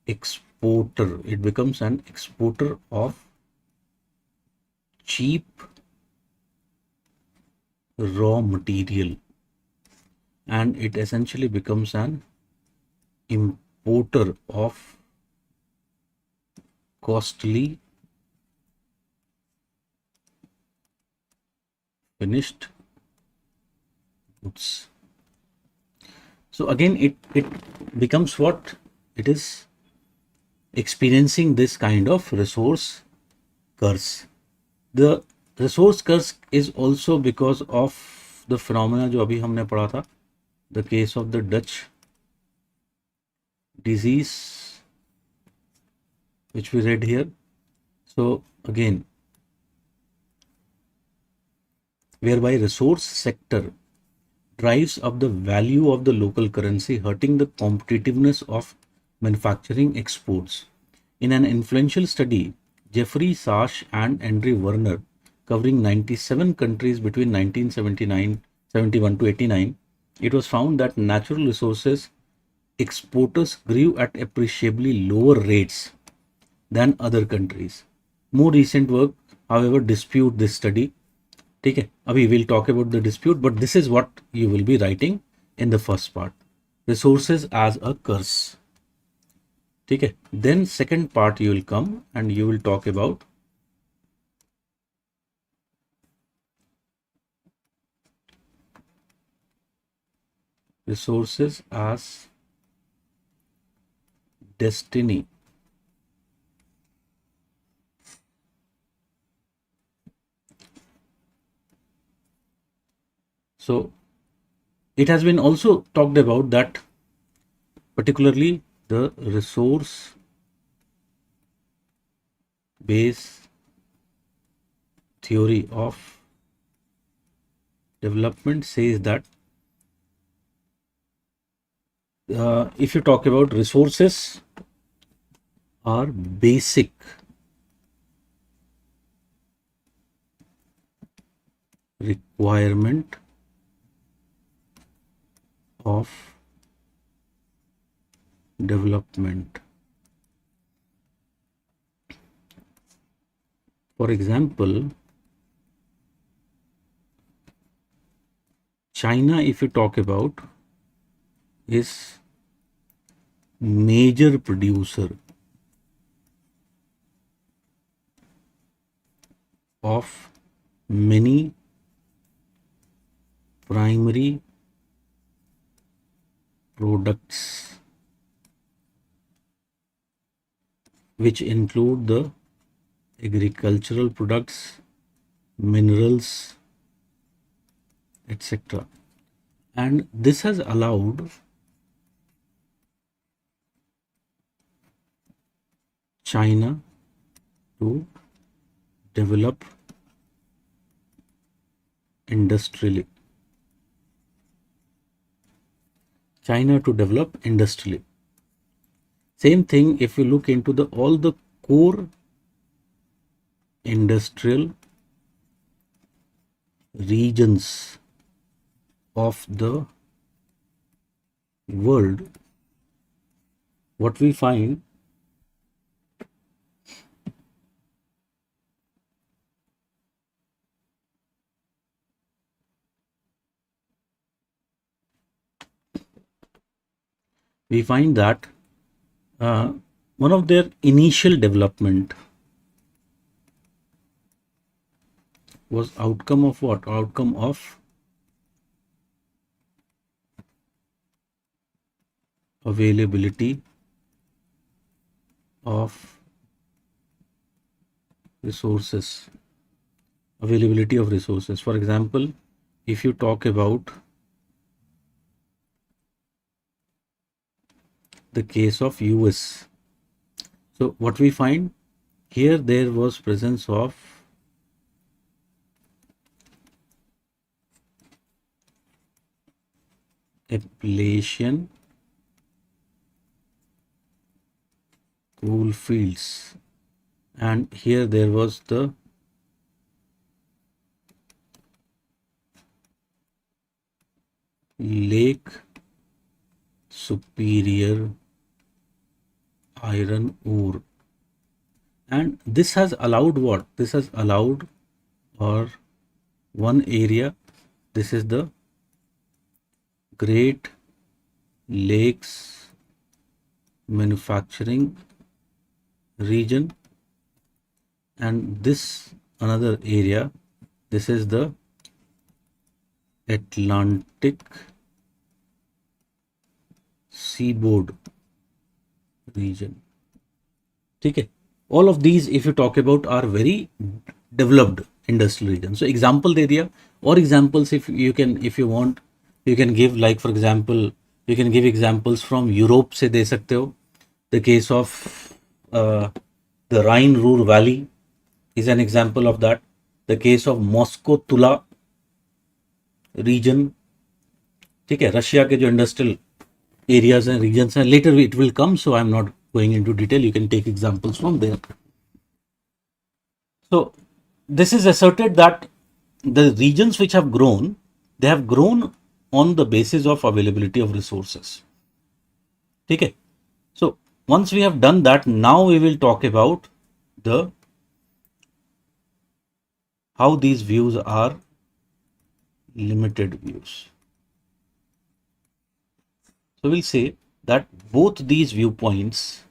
exporter. It becomes an exporter of cheap raw material, and it essentially becomes an importer of costly finished goods. So again, it becomes what? It is experiencing this kind of resource curse. The resource curse is also because of the phenomena जो अभी हमने पढ़ा था, the case of the Dutch disease, which we read here. So again, whereby resource sector drives up the value of the local currency, hurting the competitiveness of manufacturing exports. In an influential study, Jeffrey Sachs and Andre Werner, covering 97 countries between 1971 to 89, it was found that natural resources exporters grew at appreciably lower rates than other countries. More recent work, however, dispute this study. ठीक है, अभी we'll talk about the dispute, but this is what you will be writing in the first part. Resources as a curse. ठीक है, then second part you will come and you will talk about resources as destiny. So it has been also talked about that particularly the resource based theory of development says that if you talk about resources are basic requirement of development. For example, China, if you talk about, is major producer of many primary products, which include the agricultural products, minerals, etc. And this has allowed China to develop industrially. China to develop industrially. Same thing if you look into the all the core industrial regions of the world, what we find that one of their initial development was outcome of what? Outcome of availability of resources. Availability of resources. For example, if you talk about the case of US, so what we find here, there was presence of Appalachian coal fields, and here there was the Lake Superior iron ore, and this has allowed what? This has allowed, or one area, this is the Great Lakes manufacturing region, and this another area, this is the Atlantic seaboard region. Okay, all of these if you talk about are very developed industrial regions. So example area or examples if you can, if you want, You can give, like for example, you can give examples from Europe से दे सकते हो. The case of uh, the Rhine-Ruhr Valley is an example of that. The case of Moscow Tula region, ठीक है, Russia के जो industrial areas and regions, and later it will come, so I'm not going into detail. You can take examples from there. So this is asserted that the regions which have grown, they have grown on the basis of availability of resources. Okay, so once we have done that, now we will talk about the how these views are limited views. So we'll say that both these viewpoints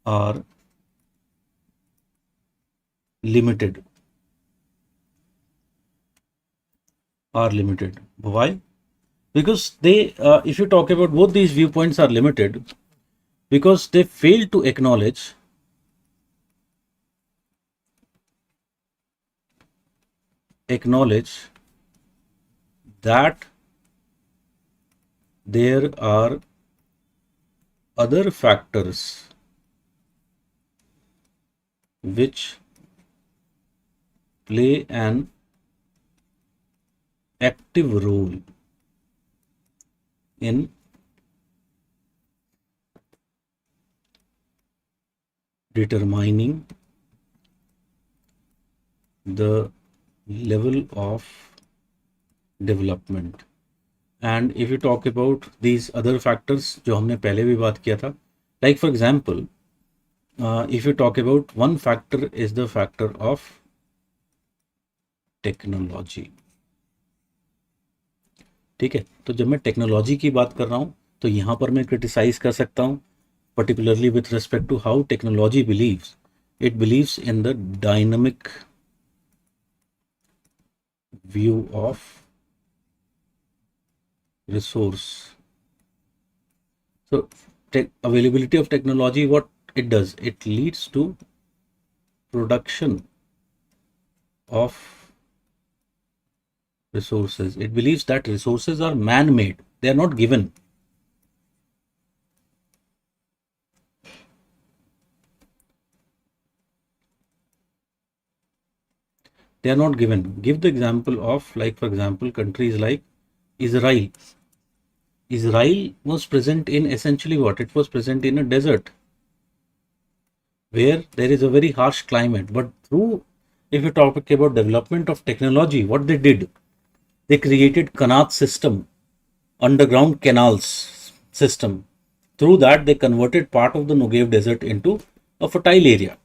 are limited. Why? Because they, if you talk about both these viewpoints are limited, because they fail to acknowledge that there are other factors which play an active role in determining the level of development. And if you talk about these other factors जो हमने पहले भी बात किया था, like for example, if you talk about one factor is the factor of technology. ठीक है, तो जब मैं टेक्नोलॉजी की बात कर रहा हूं तो यहां पर मैं क्रिटिसाइज कर सकता हूं, particularly with respect to how technology believes in the dynamic view of resource. So availability of technology, what it does, it leads to production of resources. It believes that resources are man-made, they are not given. They are not given. Give the example of, like for example, countries like Israel. Israel was present in essentially what? It was present in a desert where there is a very harsh climate. But through, if you talk about development of technology, what they did, they created Qanat system, underground canals system. Through that, they converted part of the Negev desert into a fertile area.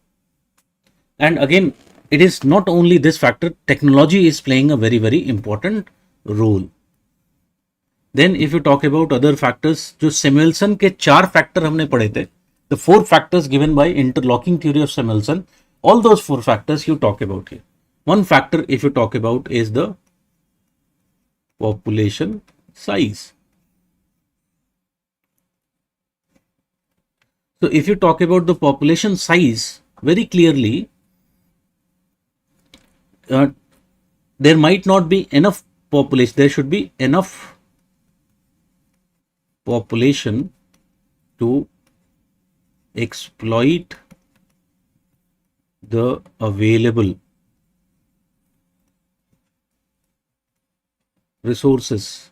And again, it is not only this factor, technology is playing a very, very important role. Then if you talk about other factors, जो Samuelson के 4 factor हमने पढ़े थे, the 4 factors given by interlocking theory of Samuelson, all those 4 factors you talk about here. One factor if you talk about is the population size. So if you talk about the population size, very clearly, there might not be enough population. There should be enough population to exploit the available resources.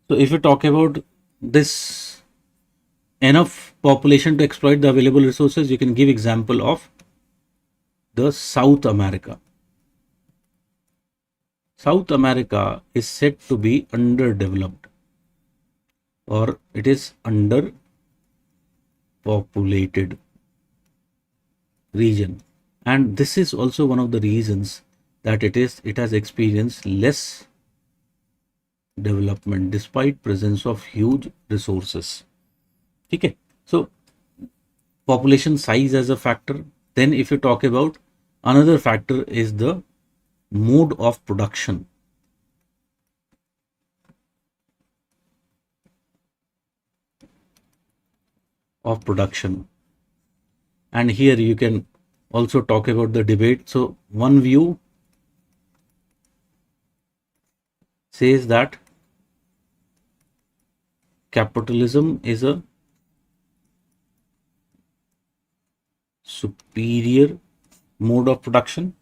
So if you talk about this enough population to exploit the available resources, you can give example of the South America. South America is said to be underdeveloped, or it is underpopulated region, and this is also one of the reasons that it has experienced less development despite presence of huge resources. Okay, so population size as a factor. Then if you talk about another factor is the mode of production. of production. And here you can also talk about the debate. So one view says that capitalism is a superior mode of production.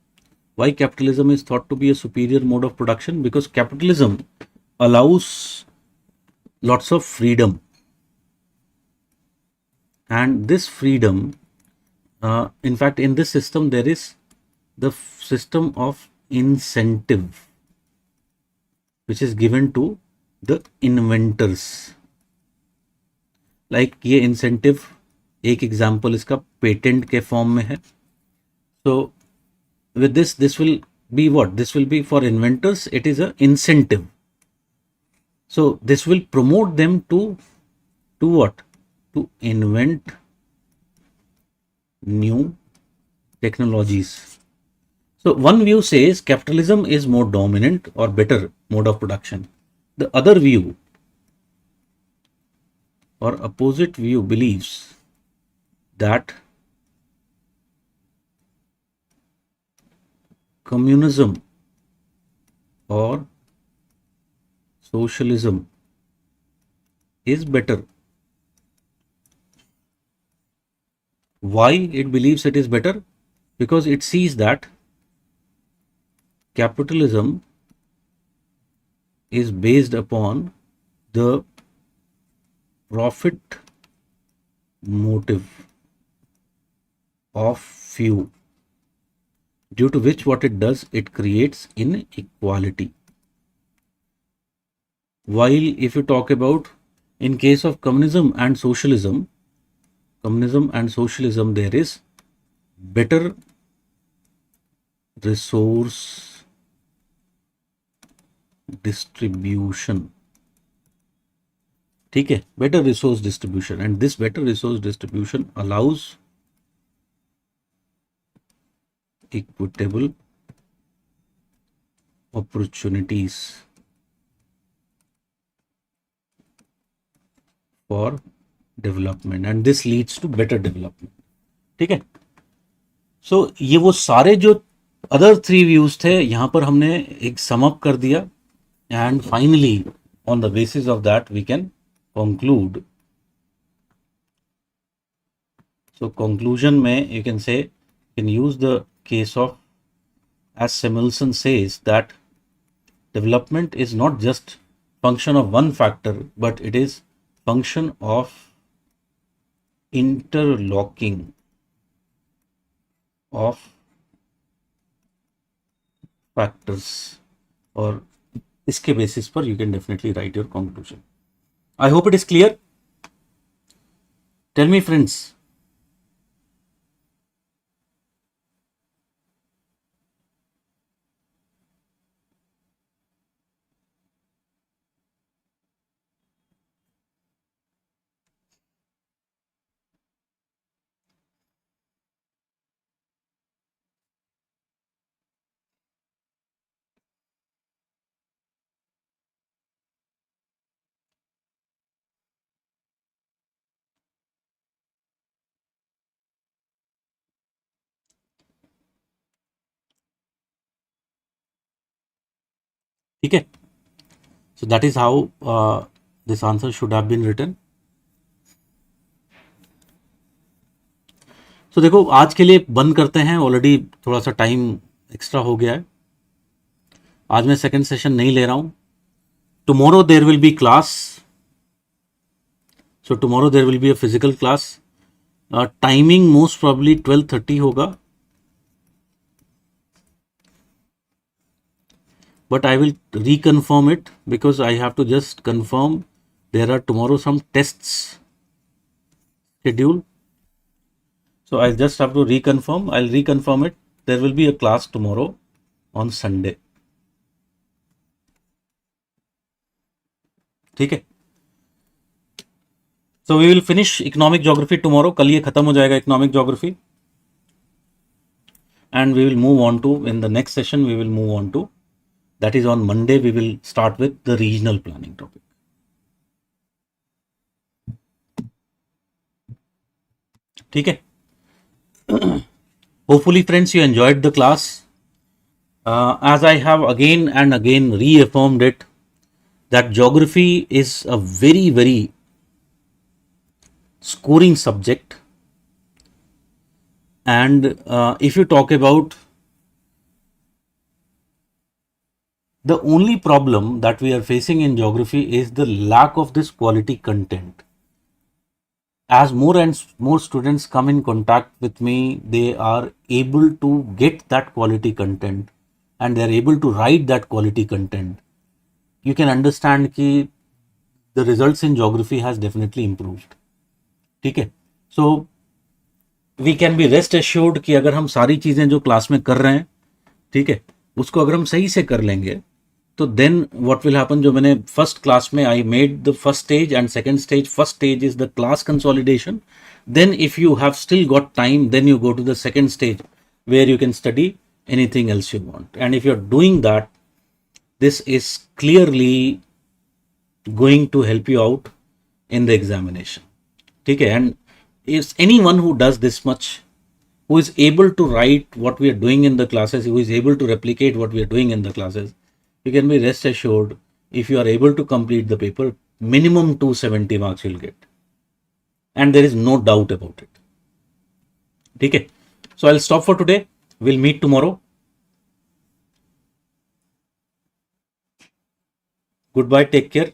Why capitalism is thought to be a superior mode of production? Because capitalism allows lots of freedom, and this freedom, in fact, in this system there is the system of incentive which is given to the inventors. Like ये incentive, एक example इसका patent के form में है. So with this will be what? This will be for inventors, it is a incentive. So this will promote them to what? To invent new technologies. So one view says capitalism is more dominant or better mode of production. The other view or opposite view believes that communism or socialism is better. Why it believes it is better? Because it sees that capitalism is based upon the profit motive of few, due to which what it does, it creates inequality. While if you talk about in case of communism and socialism, there is better resource distribution. ठीक है, better resource distribution, and this better resource distribution allows equitable opportunities for development, and this leads to better development. ठीक है. So ये वो सारे जो other three views थे यहाँ पर हमने एक sum up कर दिया, and finally on the basis of that we can conclude. So conclusion में you can say, you can use the case of, as Samuelson says, that development is not just function of one factor, but it is function of interlocking of factors. और इसके basis पर you can definitely write your conclusion. I hope it is clear. Tell me, friends. ठीक है. So that is how this answer should have been written. So देखो, आज के लिए बंद करते हैं, ऑलरेडी थोड़ा सा टाइम एक्स्ट्रा हो गया है. आज मैं सेकंड सेशन नहीं ले रहा हूं. Tomorrow there will be class. So tomorrow there will be a physical class. Timing most probably 12:30 होगा, but I will reconfirm it because I have to just confirm. There are tomorrow some tests scheduled, so I just have to reconfirm. I'll reconfirm it. There will be a class tomorrow on Sunday. ठीक है. So we will finish economic geography tomorrow. कल ये खत्म हो जाएगा economic geography, and we will move on to, in the next session we will move on to, that is on Monday, we will start with the regional planning topic. ठीक है. Hopefully friends you enjoyed the class. As I have again and again reaffirmed it, that geography is a very, very scoring subject. And if you talk about the only problem that we are facing in geography is the lack of this quality content. As more and more students come in contact with me, they are able to get that quality content and they are able to write that quality content. You can understand कि the results in geography has definitely improved. ठीक है. So we can be rest assured कि अगर हम सारी चीजें जो class में कर रहे हैं, ठीक है, उसको अगर हम सही से कर लेंगे, तो देन व्हाट विल हैपन, जो मैंने फर्स्ट क्लास में I made the first stage and second stage. First stage is the class consolidation. Then if you have still got time, then you go to the second stage where you can study anything else you want. And if you're doing that, this is clearly going to help you out in the examination. Okay, and if anyone who does this much, who is able to write what we are doing in the classes, who is able to replicate what we are doing in the classes, you can be rest assured, if you are able to complete the paper, minimum 270 marks you'll get. And there is no doubt about it. Okay, so I'll stop for today. We'll meet tomorrow. Goodbye. Take care.